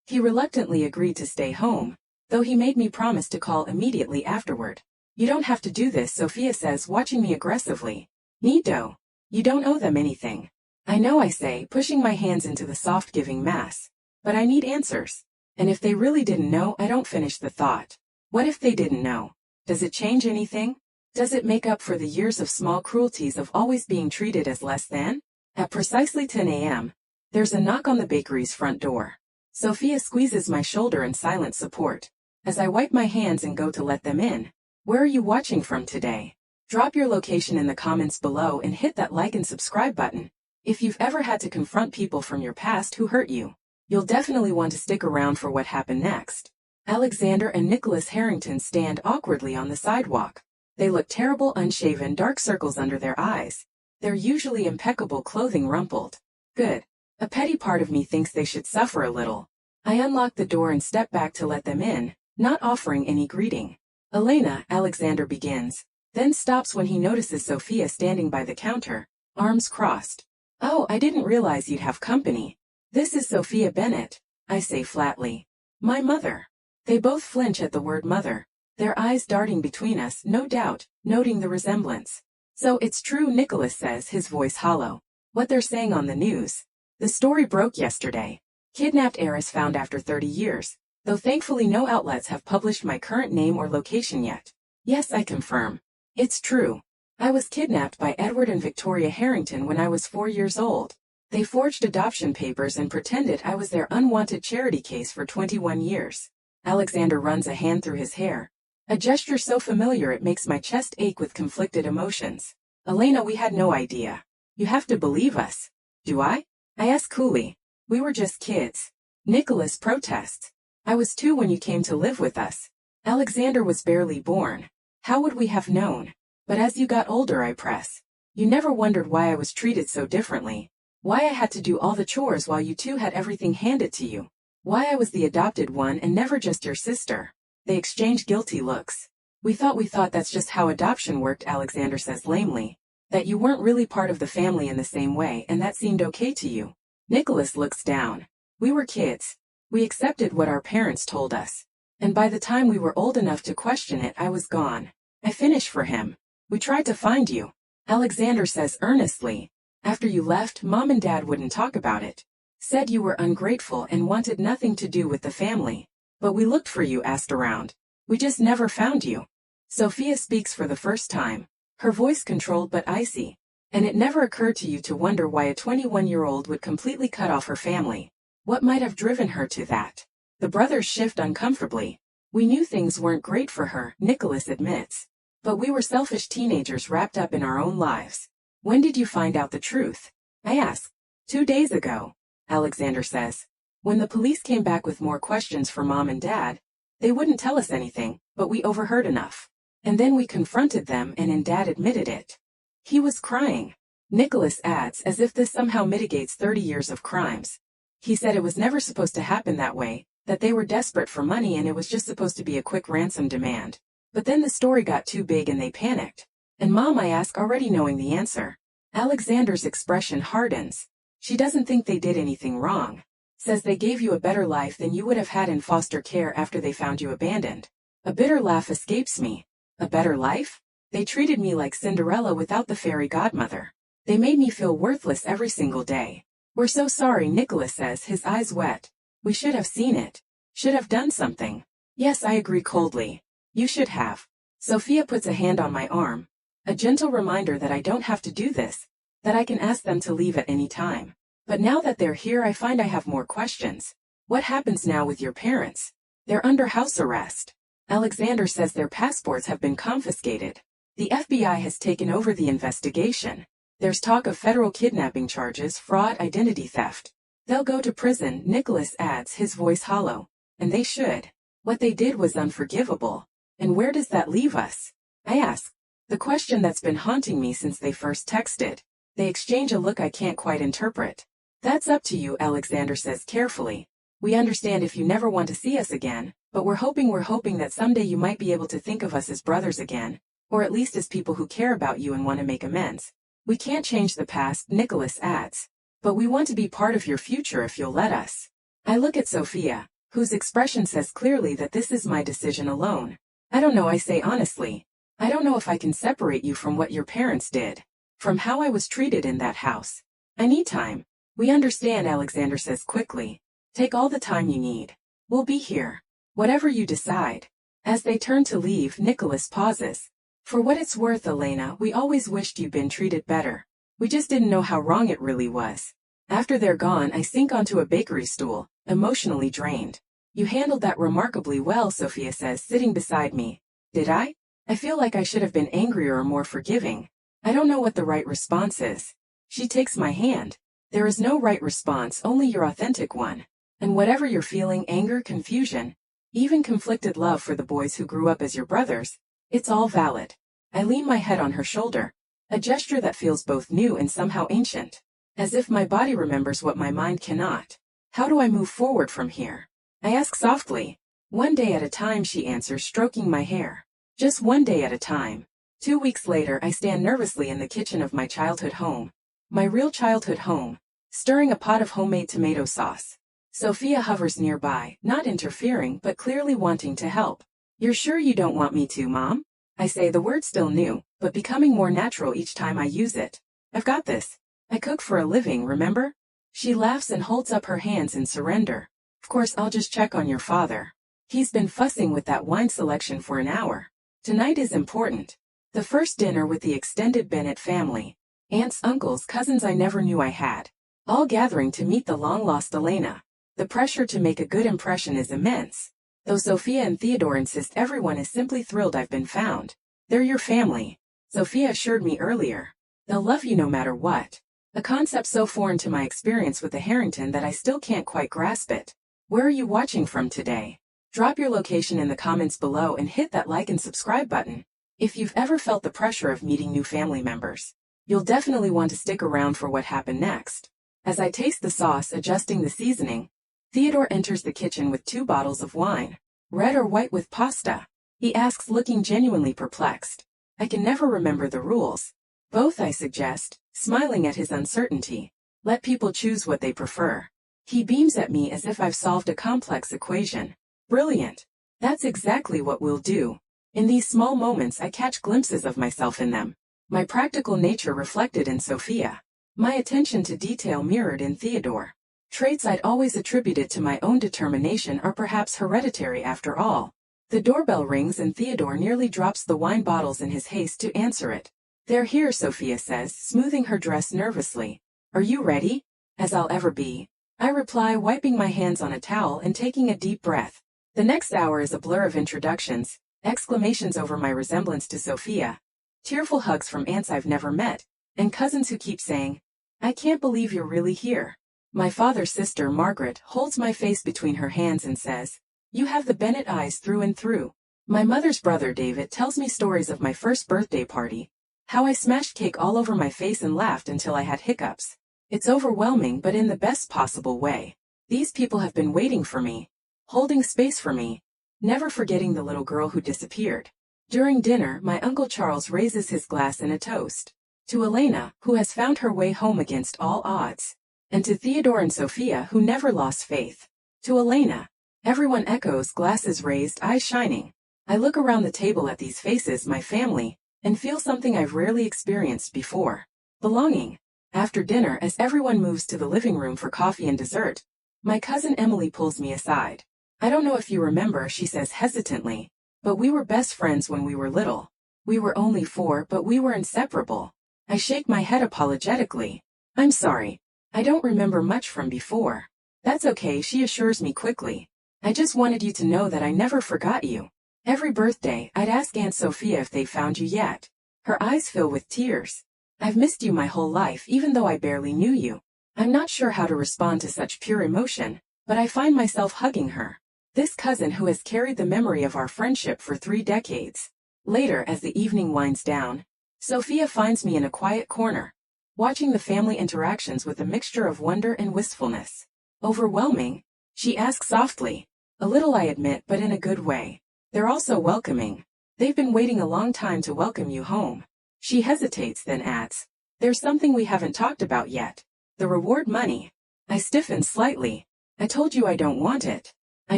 He reluctantly agreed to stay home, though he made me promise to call immediately afterward. You don't have to do this, Sophia says, watching me aggressively. Nido. You don't owe them anything. I know, I say, pushing my hands into the soft giving mass. But I need answers. And if they really didn't know, I don't finish the thought. What if they didn't know? Does it change anything? Does it make up for the years of small cruelties of always being treated as less than? At precisely 10 a.m., there's a knock on the bakery's front door. Sophia squeezes my shoulder in silent support. As I wipe my hands and go to let them in. Where are you watching from today? Drop your location in the comments below and hit that like and subscribe button. If you've ever had to confront people from your past who hurt you, you'll definitely want to stick around for what happened next. Alexander and Nicholas Harrington stand awkwardly on the sidewalk. They look terrible, unshaven, dark circles under their eyes. Their usually impeccable clothing rumpled. Good. A petty part of me thinks they should suffer a little. I unlock the door and step back to let them in, not offering any greeting. Elena, Alexander begins, then stops when he notices Sophia standing by the counter, arms crossed. Oh, I didn't realize you'd have company. This is Sophia Bennett, I say flatly. My mother. They both flinch at the word mother, their eyes darting between us, no doubt, noting the resemblance. So it's true, Nicholas says, his voice hollow. What they're saying on the news. The story broke yesterday. Kidnapped heiress found after 30 years, though thankfully no outlets have published my current name or location yet. Yes, I confirm. It's true. I was kidnapped by Edward and Victoria Harrington when I was 4 years old. They forged adoption papers and pretended I was their unwanted charity case for 21 years. Alexander runs a hand through his hair. A gesture so familiar it makes my chest ache with conflicted emotions. Elena, we had no idea. You have to believe us. Do I? I ask coolly. We were just kids. Nicholas protests. I was 2 when you came to live with us. Alexander was barely born. How would we have known? But as you got older, I press. You never wondered why I was treated so differently. Why I had to do all the chores while you 2 had everything handed to you. Why I was the adopted one and never just your sister. They exchange guilty looks. We thought that's just how adoption worked, Alexander says lamely. That you weren't really part of the family in the same way and that seemed okay to you. Nicholas looks down. We were kids. We accepted what our parents told us. And by the time we were old enough to question it, I was gone. I finished for him. We tried to find you. Alexander says earnestly. After you left, Mom and Dad wouldn't talk about it. Said you were ungrateful and wanted nothing to do with the family. But we looked for you, asked around. We just never found you. Sophia speaks for the first time. Her voice controlled but icy. And it never occurred to you to wonder why a 21-year-old would completely cut off her family. What might have driven her to that? The brothers shift uncomfortably. We knew things weren't great for her, Nicholas admits. But we were selfish teenagers wrapped up in our own lives. When did you find out the truth? I ask. 2 days ago, Alexander says. When the police came back with more questions for Mom and Dad, they wouldn't tell us anything, but we overheard enough. And then we confronted them and Dad admitted it. He was crying. Nicholas adds, as if this somehow mitigates 30 years of crimes. He said it was never supposed to happen that way, that they were desperate for money and it was just supposed to be a quick ransom demand. But then the story got too big and they panicked. And Mom, I ask, already knowing the answer. Alexander's expression hardens. She doesn't think they did anything wrong. Says they gave you a better life than you would have had in foster care after they found you abandoned. A bitter laugh escapes me. A better life? They treated me like Cinderella without the fairy godmother. They made me feel worthless every single day. We're so sorry, Nicholas says, his eyes wet. We should have seen it. Should have done something. Yes, I agree coldly. You should have. Sophia puts a hand on my arm. A gentle reminder that I don't have to do this, that I can ask them to leave at any time. But now that they're here, I find I have more questions. What happens now with your parents? They're under house arrest. Alexander says their passports have been confiscated. The FBI has taken over the investigation. There's talk of federal kidnapping charges, fraud, identity theft. They'll go to prison, Nicholas adds, his voice hollow. And they should. What they did was unforgivable. And where does that leave us? I ask. The question that's been haunting me since they first texted. They exchange a look I can't quite interpret. That's up to you, Alexander says carefully. We understand if you never want to see us again, but we're hoping that someday you might be able to think of us as brothers again, or at least as people who care about you and want to make amends. We can't change the past, Nicholas adds. But we want to be part of your future if you'll let us. I look at Sophia, whose expression says clearly that this is my decision alone. I don't know, I say honestly. I don't know if I can separate you from what your parents did. From how I was treated in that house. I need time. We understand, Alexander says quickly. Take all the time you need. We'll be here. Whatever you decide. As they turn to leave, Nicholas pauses. For what it's worth, Elena, we always wished you'd been treated better. We just didn't know how wrong it really was. After they're gone, I sink onto a bakery stool, emotionally drained. You handled that remarkably well, Sophia says, sitting beside me. Did I? I feel like I should have been angrier or more forgiving. I don't know what the right response is. She takes my hand. There is no right response, only your authentic one. And whatever you're feeling, anger, confusion, even conflicted love for the boys who grew up as your brothers, it's all valid. I lean my head on her shoulder, a gesture that feels both new and somehow ancient, as if my body remembers what my mind cannot. How do I move forward from here? I ask softly. One day at a time, she answers, stroking my hair. Just one day at a time. 2 weeks later, I stand nervously in the kitchen of my childhood home. My real childhood home, stirring a pot of homemade tomato sauce. Sophia hovers nearby, not interfering but clearly wanting to help. You're sure you don't want me to, Mom? I say, the word still new, but becoming more natural each time I use it. I've got this. I cook for a living, remember? She laughs and holds up her hands in surrender. Of course, I'll just check on your father. He's been fussing with that wine selection for an hour. Tonight is important. The first dinner with the extended Bennett family. Aunts, uncles, cousins I never knew I had. All gathering to meet the long-lost Elena. The pressure to make a good impression is immense. Though Sophia and Theodore insist, everyone is simply thrilled I've been found. They're your family, Sophia assured me earlier. They'll love you no matter what. A concept so foreign to my experience with the Harrington that I still can't quite grasp it. Where are you watching from today? Drop your location in the comments below and hit that like and subscribe button. If you've ever felt the pressure of meeting new family members, you'll definitely want to stick around for what happened next. As I taste the sauce, adjusting the seasoning, Theodore enters the kitchen with 2 bottles of wine. Red or white with pasta? He asks, looking genuinely perplexed. I can never remember the rules. Both, I suggest, smiling at his uncertainty. Let people choose what they prefer. He beams at me as if I've solved a complex equation. Brilliant. That's exactly what we'll do. In these small moments, I catch glimpses of myself in them. My practical nature reflected in Sophia. My attention to detail mirrored in Theodore. Traits I'd always attributed to my own determination are perhaps hereditary after all. The doorbell rings and Theodore nearly drops the wine bottles in his haste to answer it. They're here, Sophia says, smoothing her dress nervously. Are you ready? As I'll ever be. I reply, wiping my hands on a towel and taking a deep breath. The next hour is a blur of introductions, exclamations over my resemblance to Sophia, tearful hugs from aunts I've never met, and cousins who keep saying, I can't believe you're really here. My father's sister, Margaret, holds my face between her hands and says, you have the Bennett eyes through and through. My mother's brother, David, tells me stories of my first birthday party, how I smashed cake all over my face and laughed until I had hiccups. It's overwhelming, but in the best possible way. These people have been waiting for me, holding space for me, never forgetting the little girl who disappeared. During dinner, my Uncle Charles raises his glass in a toast. To Elena, who has found her way home against all odds. And to Theodore and Sophia, who never lost faith. To Elena. Everyone echoes, glasses raised, eyes shining. I look around the table at these faces, my family, and feel something I've rarely experienced before. Belonging. After dinner, as everyone moves to the living room for coffee and dessert, my cousin Emily pulls me aside. I don't know if you remember, she says hesitantly, but we were best friends when we were little. We were only 4, but we were inseparable. I shake my head apologetically. I'm sorry. I don't remember much from before. That's okay, she assures me quickly. I just wanted you to know that I never forgot you. Every birthday, I'd ask Aunt Sophia if they found you yet. Her eyes fill with tears. I've missed you my whole life, even though I barely knew you. I'm not sure how to respond to such pure emotion, but I find myself hugging her. This cousin who has carried the memory of our friendship for 3 decades. Later, as the evening winds down, Sophia finds me in a quiet corner, watching the family interactions with a mixture of wonder and wistfulness. Overwhelming? She asks softly. A little, I admit, but in a good way. They're also welcoming. They've been waiting a long time to welcome you home. She hesitates, then adds, there's something we haven't talked about yet. The reward money. I stiffen slightly. I told you I don't want it. I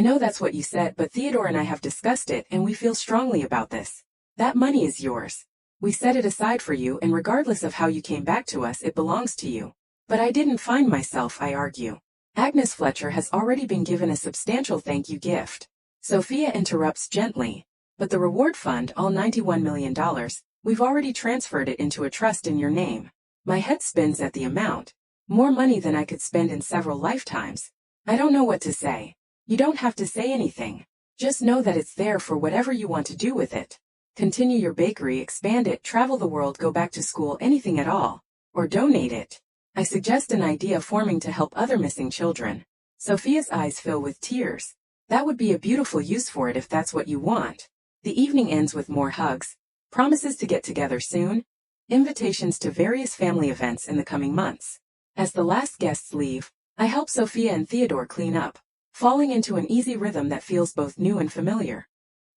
know that's what you said, but Theodore and I have discussed it and we feel strongly about this. That money is yours. We set it aside for you, and regardless of how you came back to us, it belongs to you. But I didn't find myself, I argue. Agnes Fletcher has already been given a substantial thank you gift. Sophia interrupts gently. But the reward fund, all $91 million, we've already transferred it into a trust in your name. My head spins at the amount. More money than I could spend in several lifetimes. I don't know what to say. You don't have to say anything. Just know that it's there for whatever you want to do with it. Continue your bakery, expand it, travel the world, go back to school, anything at all. Or donate it. I suggest an idea forming to help other missing children. Sophia's eyes fill with tears. That would be a beautiful use for it if that's what you want. The evening ends with more hugs, promises to get together soon, invitations to various family events in the coming months. As the last guests leave, I help Sophia and Theodore clean up, falling into an easy rhythm that feels both new and familiar.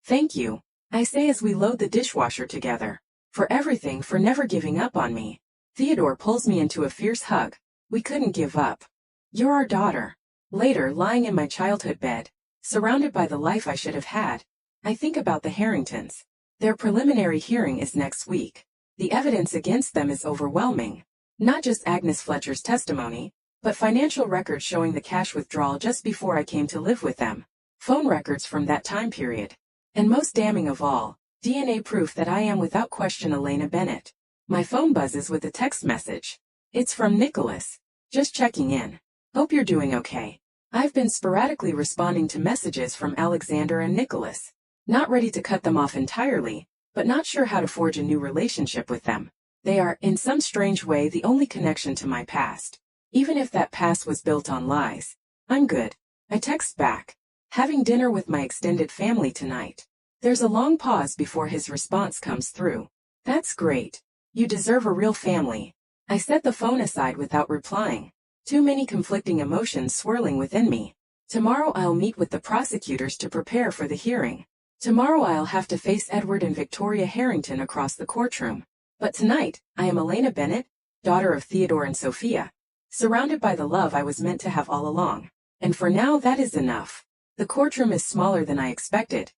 Thank you, I say as we load the dishwasher together. For everything, for never giving up on me. Theodore pulls me into a fierce hug. We couldn't give up. You're our daughter. Later, lying in my childhood bed, surrounded by the life I should have had, I think about the Harringtons. Their preliminary hearing is next week. The evidence against them is overwhelming. Not just Agnes Fletcher's testimony, but financial records showing the cash withdrawal just before I came to live with them. Phone records from that time period. And most damning of all, DNA proof that I am without question Elena Bennett. My phone buzzes with a text message. It's from Nicholas. Just checking in. Hope you're doing okay. I've been sporadically responding to messages from Alexander and Nicholas. Not ready to cut them off entirely, but not sure how to forge a new relationship with them. They are, in some strange way, the only connection to my past. Even if that past was built on lies. I'm good. I text back. Having dinner with my extended family tonight. There's a long pause before his response comes through. That's great. You deserve a real family. I set the phone aside without replying. Too many conflicting emotions swirling within me. Tomorrow I'll meet with the prosecutors to prepare for the hearing. Tomorrow I'll have to face Edward and Victoria Harrington across the courtroom. But tonight, I am Elena Bennett, daughter of Theodore and Sophia, surrounded by the love I was meant to have all along. And for now, that is enough. The courtroom is smaller than I expected.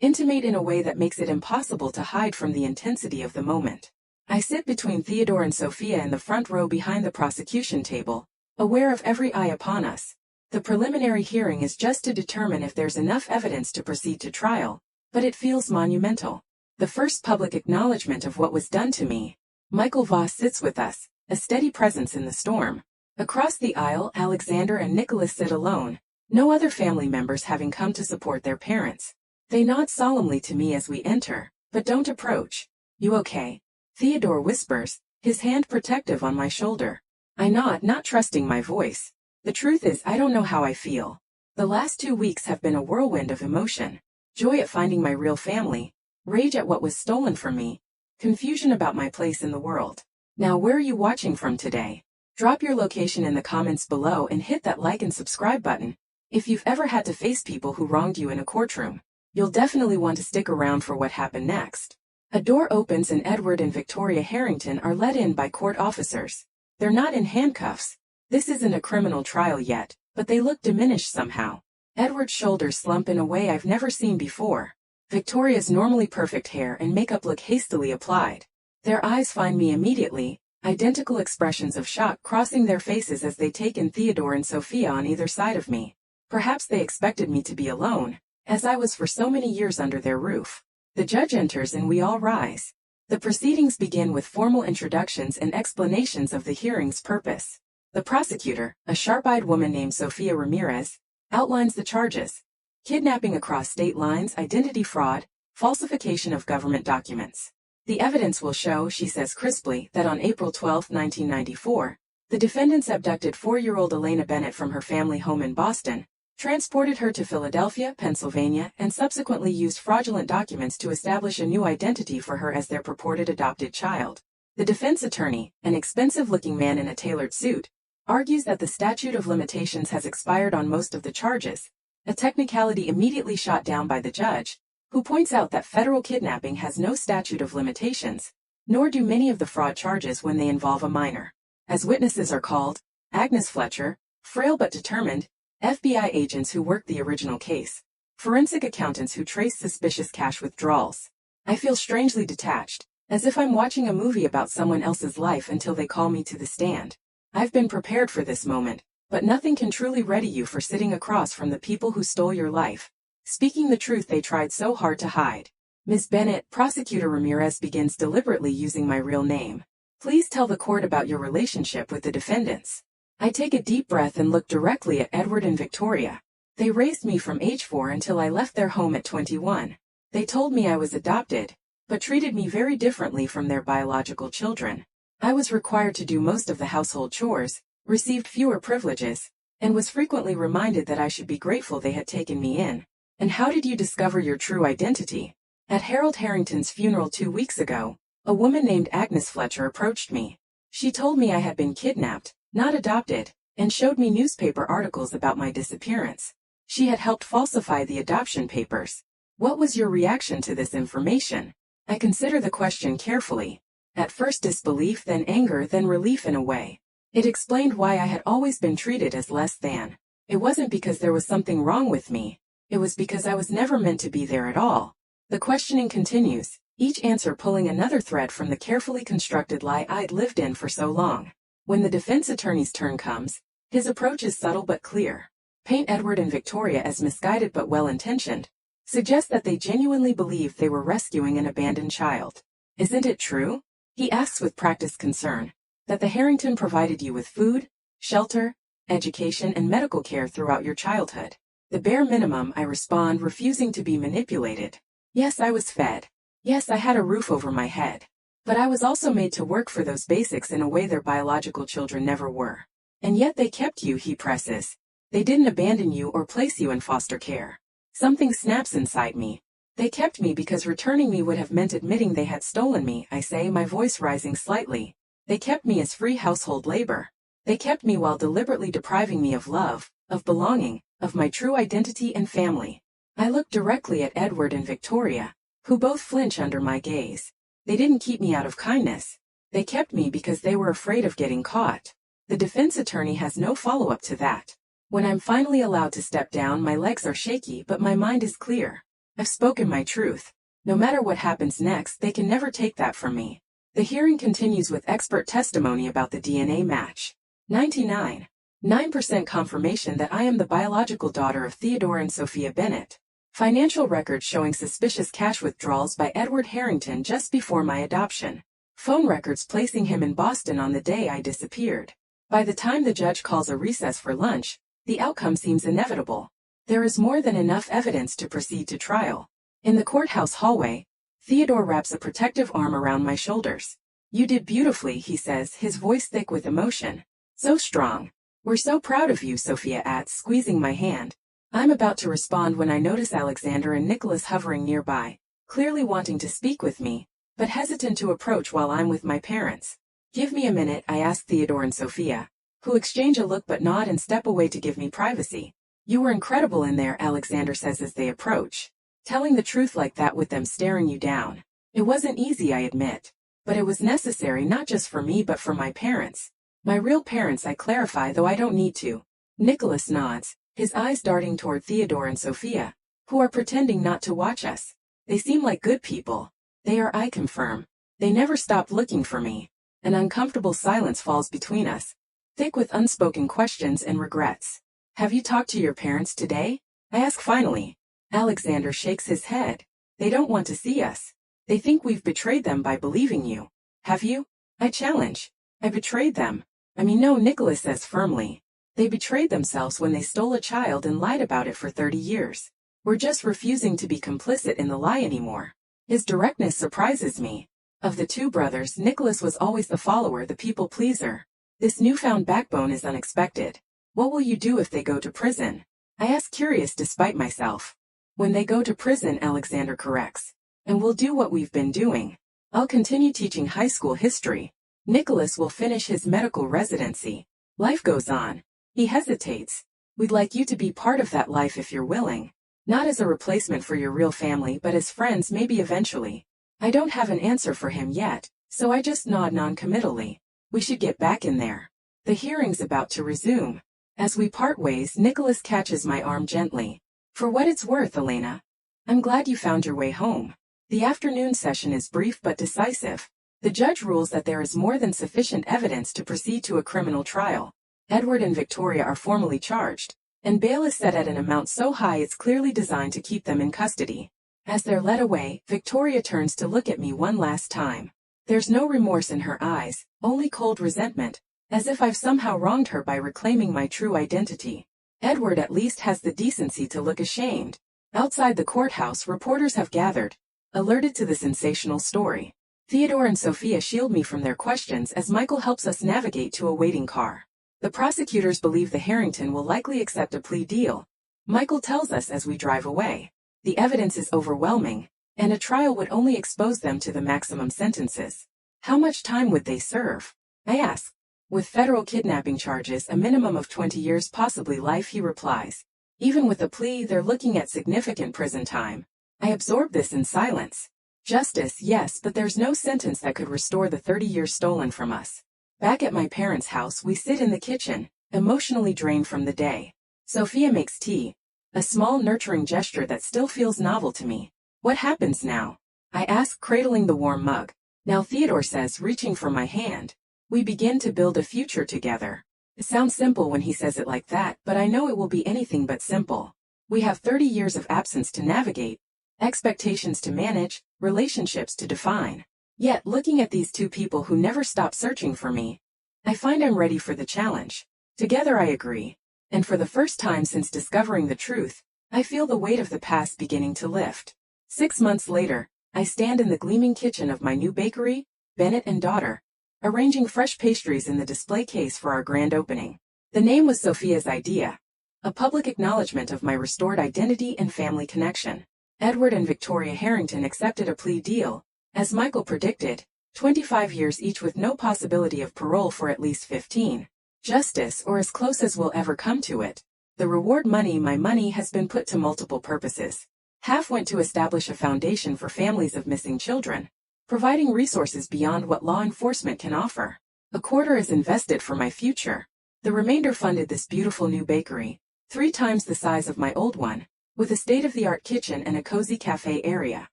Intimate in a way that makes it impossible to hide from the intensity of the moment. I sit between Theodore and Sophia in the front row behind the prosecution table, aware of every eye upon us. The preliminary hearing is just to determine if there's enough evidence to proceed to trial, but it feels monumental. The first public acknowledgement of what was done to me. Michael Voss sits with us, a steady presence in the storm. Across the aisle, Alexander and Nicholas sit alone, no other family members having come to support their parents. They nod solemnly to me as we enter, but don't approach. You okay? Theodore whispers, his hand protective on my shoulder. I nod, not trusting my voice. The truth is, I don't know how I feel. The last 2 weeks have been a whirlwind of emotion. Joy at finding my real family, rage at what was stolen from me, confusion about my place in the world. Now, where are you watching from today? Drop your location in the comments below and hit that like and subscribe button. If you've ever had to face people who wronged you in a courtroom, you'll definitely want to stick around for what happened next. A door opens and Edward and Victoria Harrington are let in by court officers. They're not in handcuffs. This isn't a criminal trial yet, but they look diminished somehow. Edward's shoulders slump in a way I've never seen before. Victoria's normally perfect hair and makeup look hastily applied. Their eyes find me immediately, identical expressions of shock crossing their faces as they take in Theodore and Sophia on either side of me. Perhaps they expected me to be alone, as I was for so many years under their roof. The judge enters and we all rise. The proceedings begin with formal introductions and explanations of the hearing's purpose. The prosecutor, a sharp-eyed woman named Sophia Ramirez, outlines the charges: kidnapping across state lines, identity fraud, falsification of government documents. The evidence will show, she says crisply, that on April 12, 1994, the defendants abducted 4-year-old Elena Bennett from her family home in Boston, transported her to Philadelphia, Pennsylvania, and subsequently used fraudulent documents to establish a new identity for her as their purported adopted child. The defense attorney, an expensive-looking man in a tailored suit, argues that the statute of limitations has expired on most of the charges, a technicality immediately shot down by the judge, who points out that federal kidnapping has no statute of limitations, nor do many of the fraud charges when they involve a minor. As witnesses are called, Agnes Fletcher, frail but determined, FBI agents who worked the original case, forensic accountants who traced suspicious cash withdrawals. I feel strangely detached, as if I'm watching a movie about someone else's life until they call me to the stand. I've been prepared for this moment, but nothing can truly ready you for sitting across from the people who stole your life, speaking the truth they tried so hard to hide. Ms. Bennett, Prosecutor Ramirez begins deliberately using my real name. Please tell the court about your relationship with the defendants. I take a deep breath and look directly at Edward and Victoria. They raised me from age 4 until I left their home at 21. They told me I was adopted, but treated me very differently from their biological children. I was required to do most of the household chores, received fewer privileges, and was frequently reminded that I should be grateful they had taken me in. And how did you discover your true identity? At Harold Harrington's funeral 2 weeks ago, a woman named Agnes Fletcher approached me. She told me I had been kidnapped, not adopted, and showed me newspaper articles about my disappearance. She had helped falsify the adoption papers. What was your reaction to this information? I consider the question carefully. At first disbelief, then anger, then relief in a way. It explained why I had always been treated as less than. It wasn't because there was something wrong with me. It was because I was never meant to be there at all. The questioning continues, each answer pulling another thread from the carefully constructed lie I'd lived in for so long. When the defense attorney's turn comes, his approach is subtle but clear. Paint Edward and Victoria as misguided but well-intentioned. Suggest that they genuinely believed they were rescuing an abandoned child. Isn't it true? He asks with practiced concern, that the Harrington provided you with food, shelter, education, and medical care throughout your childhood. The bare minimum, I respond, refusing to be manipulated. Yes, I was fed. Yes, I had a roof over my head. But I was also made to work for those basics in a way their biological children never were. And yet they kept you, he presses. They didn't abandon you or place you in foster care. Something snaps inside me. They kept me because returning me would have meant admitting they had stolen me, I say, my voice rising slightly. They kept me as free household labor. They kept me while deliberately depriving me of love, of belonging, of my true identity and family. I look directly at Edward and Victoria, who both flinch under my gaze. They didn't keep me out of kindness. They kept me because they were afraid of getting caught. The defense attorney has no follow-up to that. When I'm finally allowed to step down, my legs are shaky, but my mind is clear. I've spoken my truth. No matter what happens next, they can never take that from me. The hearing continues with expert testimony about the DNA match. 99.9% confirmation that I am the biological daughter of Theodore and Sophia Bennett. Financial records showing suspicious cash withdrawals by Edward Harrington just before my adoption. Phone records placing him in Boston on the day I disappeared. By the time the judge calls a recess for lunch, the outcome seems inevitable. There is more than enough evidence to proceed to trial. In the courthouse hallway, Theodore wraps a protective arm around my shoulders. You did beautifully, he says, his voice thick with emotion. So strong. We're so proud of you, Sophia adds, squeezing my hand. I'm about to respond when I notice Alexander and Nicholas hovering nearby, clearly wanting to speak with me, but hesitant to approach while I'm with my parents. Give me a minute, I ask Theodore and Sophia, who exchange a look but nod and step away to give me privacy. You were incredible in there, Alexander says as they approach. Telling the truth like that with them staring you down. It wasn't easy, I admit. But it was necessary not just for me but for my parents. My real parents, I clarify, though I don't need to. Nicholas nods, his eyes darting toward Theodore and Sophia, who are pretending not to watch us. They seem like good people. They are, I confirm. They never stopped looking for me. An uncomfortable silence falls between us, thick with unspoken questions and regrets. Have you talked to your parents today? I ask finally. Alexander shakes his head. They don't want to see us. They think we've betrayed them by believing you. Have you? I challenge. I betrayed them. No, Nicholas says firmly. They betrayed themselves when they stole a child and lied about it for 30 years. We're just refusing to be complicit in the lie anymore. His directness surprises me. Of the two brothers, Nicholas was always the follower, the people pleaser. This newfound backbone is unexpected. What will you do if they go to prison? I ask, curious despite myself. When they go to prison, Alexander corrects. And we'll do what we've been doing. I'll continue teaching high school history. Nicholas will finish his medical residency. Life goes on. He hesitates. We'd like you to be part of that life if you're willing. Not as a replacement for your real family but as friends, maybe eventually. I don't have an answer for him yet, so I just nod non-committally. We should get back in there. The hearing's about to resume. As we part ways, Nicholas catches my arm gently. For what it's worth, Elena. I'm glad you found your way home. The afternoon session is brief but decisive. The judge rules that there is more than sufficient evidence to proceed to a criminal trial. Edward and Victoria are formally charged, and bail is set at an amount so high it's clearly designed to keep them in custody. As they're led away, Victoria turns to look at me one last time. There's no remorse in her eyes, only cold resentment, as if I've somehow wronged her by reclaiming my true identity. Edward at least has the decency to look ashamed. Outside the courthouse, reporters have gathered, alerted to the sensational story. Theodore and Sophia shield me from their questions as Michael helps us navigate to a waiting car. The prosecutors believe the Harrington will likely accept a plea deal. Michael tells us as we drive away. The evidence is overwhelming, and a trial would only expose them to the maximum sentences. How much time would they serve? I ask. With federal kidnapping charges, a minimum of 20 years, possibly life, he replies. Even with a plea, they're looking at significant prison time. I absorb this in silence. Justice, yes, but there's no sentence that could restore the 30 years stolen from us. Back at my parents' house, we sit in the kitchen, emotionally drained from the day. Sophia makes tea, a small nurturing gesture that still feels novel to me. What happens now? I ask, cradling the warm mug. Now, Theodore says, reaching for my hand. We begin to build a future together. It sounds simple when he says it like that, but I know it will be anything but simple. We have 30 years of absence to navigate, expectations to manage, relationships to define. Yet, looking at these two people who never stop searching for me, I find I'm ready for the challenge. Together, I agree. And for the first time since discovering the truth, I feel the weight of the past beginning to lift. 6 months later, I stand in the gleaming kitchen of my new bakery, Bennett and Daughter, arranging fresh pastries in the display case for our grand opening. The name was Sophia's idea, a public acknowledgement of my restored identity and family connection. Edward and Victoria Harrington accepted a plea deal, as Michael predicted, 25 years each with no possibility of parole for at least 15. Justice, or as close as we'll ever come to it. The reward money, my money, has been put to multiple purposes. Half went to establish a foundation for families of missing children, providing resources beyond what law enforcement can offer. A quarter is invested for my future. The remainder funded this beautiful new bakery, 3 times the size of my old one, with a state-of-the-art kitchen and a cozy cafe area.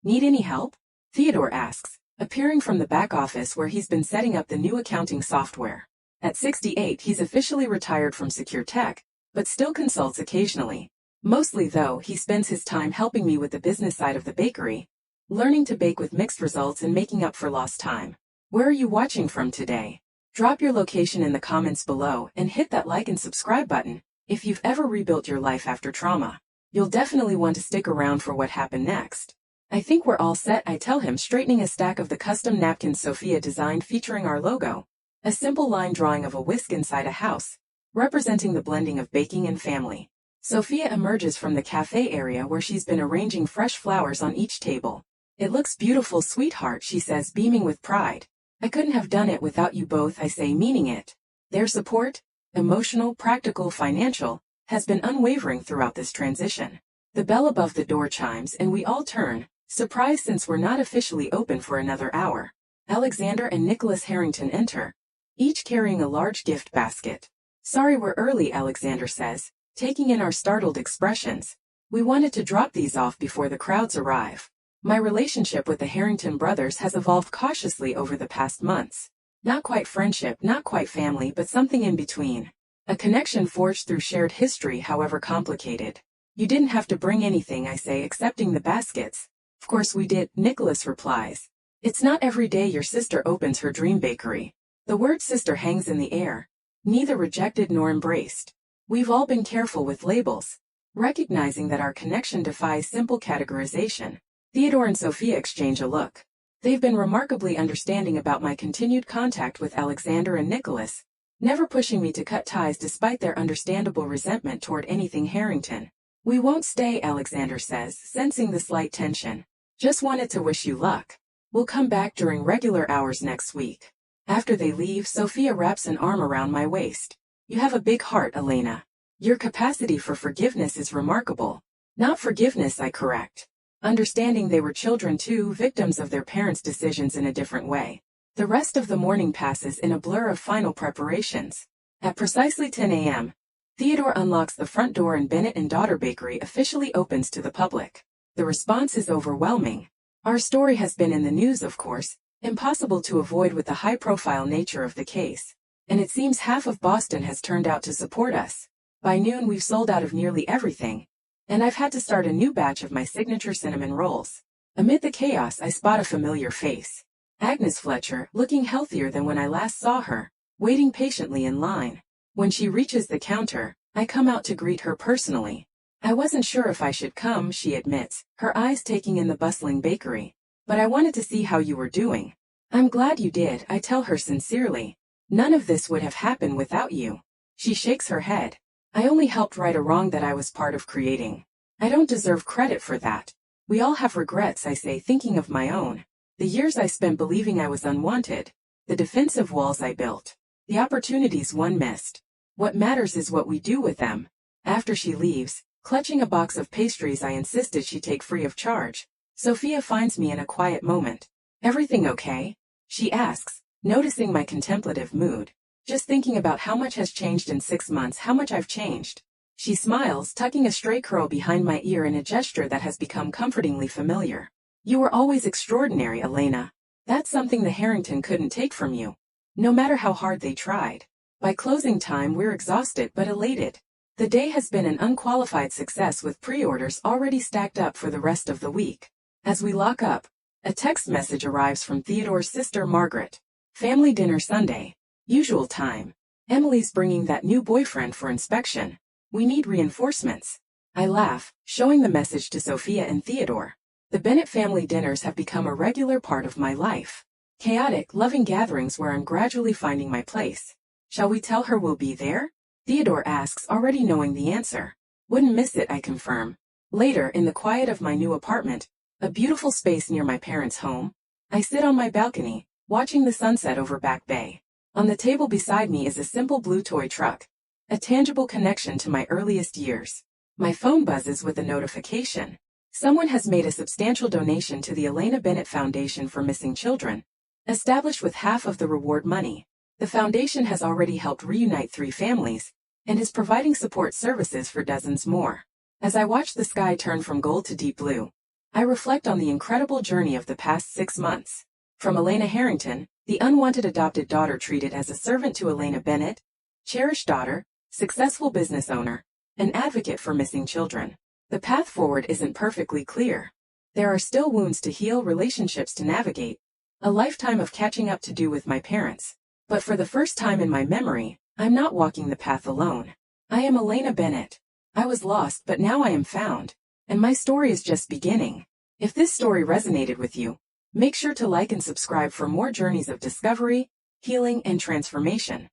Need any help? Theodore asks, appearing from the back office where he's been setting up the new accounting software. At 68, he's officially retired from secure tech, but still consults occasionally. Mostly, though, he spends his time helping me with the business side of the bakery, learning to bake with mixed results and making up for lost time. Where are you watching from today? Drop your location in the comments below and hit that like and subscribe button if you've ever rebuilt your life after trauma. You'll definitely want to stick around for what happened next. I think we're all set, I tell him, straightening a stack of the custom napkins Sophia designed featuring our logo, a simple line drawing of a whisk inside a house, representing the blending of baking and family. Sophia emerges from the cafe area where she's been arranging fresh flowers on each table. It looks beautiful, sweetheart, she says, beaming with pride. I couldn't have done it without you both, I say, meaning it. Their support, emotional, practical, financial, has been unwavering throughout this transition. The bell above the door chimes and we all turn, surprised since we're not officially open for another hour. Alexander and Nicholas Harrington enter, each carrying a large gift basket. Sorry we're early, Alexander says, taking in our startled expressions. We wanted to drop these off before the crowds arrive. My relationship with the Harrington brothers has evolved cautiously over the past months. Not quite friendship, not quite family, but something in between. A connection forged through shared history, however complicated. You didn't have to bring anything, I say, accepting the baskets. Of course we did, Nicholas replies. It's not every day your sister opens her dream bakery. The word sister hangs in the air, neither rejected nor embraced. We've all been careful with labels, recognizing that our connection defies simple categorization. Theodore and Sophia exchange a look. They've been remarkably understanding about my continued contact with Alexander and Nicholas, never pushing me to cut ties despite their understandable resentment toward anything Harrington. We won't stay, Alexander says, sensing the slight tension. Just wanted to wish you luck. We'll come back during regular hours next week. After they leave, Sophia wraps an arm around my waist. You have a big heart, Elena. Your capacity for forgiveness is remarkable. Not forgiveness, I correct. Understanding they were children too, victims of their parents' decisions in a different way. The rest of the morning passes in a blur of final preparations. At precisely 10 a.m., Theodore unlocks the front door and Bennett and Daughter Bakery officially opens to the public. The response is overwhelming. Our story has been in the news, of course, impossible to avoid with the high-profile nature of the case. And it seems half of Boston has turned out to support us. By noon we've sold out of nearly everything, and I've had to start a new batch of my signature cinnamon rolls. Amid the chaos, I spot a familiar face. Agnes Fletcher, looking healthier than when I last saw her, waiting patiently in line. When she reaches the counter, I come out to greet her personally. I wasn't sure if I should come, she admits, her eyes taking in the bustling bakery. But I wanted to see how you were doing. I'm glad you did, I tell her sincerely. None of this would have happened without you. She shakes her head. I only helped right a wrong that I was part of creating. I don't deserve credit for that. We all have regrets, I say, thinking of my own. The years I spent believing I was unwanted. The defensive walls I built. The opportunities one missed. What matters is what we do with them. After she leaves, clutching a box of pastries I insisted she take free of charge, Sophia finds me in a quiet moment. Everything okay? She asks, noticing my contemplative mood. Just thinking about how much has changed in 6 months, how much I've changed. She smiles, tucking a stray curl behind my ear in a gesture that has become comfortingly familiar. You were always extraordinary, Elena. That's something the Harrington couldn't take from you. No matter how hard they tried. By closing time, we're exhausted but elated. The day has been an unqualified success with pre-orders already stacked up for the rest of the week. As we lock up, a text message arrives from Theodore's sister Margaret. Family dinner Sunday. Usual time. Emily's bringing that new boyfriend for inspection. We need reinforcements. I laugh, showing the message to Sophia and Theodore. The Bennett family dinners have become a regular part of my life. Chaotic, loving gatherings where I'm gradually finding my place. Shall we tell her we'll be there? Theodore asks, already knowing the answer. Wouldn't miss it, I confirm. Later, in the quiet of my new apartment, a beautiful space near my parents' home, I sit on my balcony, watching the sunset over Back Bay. On the table beside me is a simple blue toy truck, a tangible connection to my earliest years. My phone buzzes with a notification. Someone has made a substantial donation to the Elena Bennett Foundation for Missing Children. Established with half of the reward money, the foundation has already helped reunite 3 families, and is providing support services for dozens more. As I watch the sky turn from gold to deep blue, I reflect on the incredible journey of the past 6 months. From Elena Harrington, the unwanted adopted daughter treated as a servant, to Elena Bennett, cherished daughter, successful business owner, an advocate for missing children. The path forward isn't perfectly clear. There are still wounds to heal, relationships to navigate, a lifetime of catching up to do with my parents. But for the first time in my memory, I'm not walking the path alone. I am Elena Bennett. I was lost, but now I am found. And my story is just beginning. If this story resonated with you, make sure to like and subscribe for more journeys of discovery, healing, and transformation.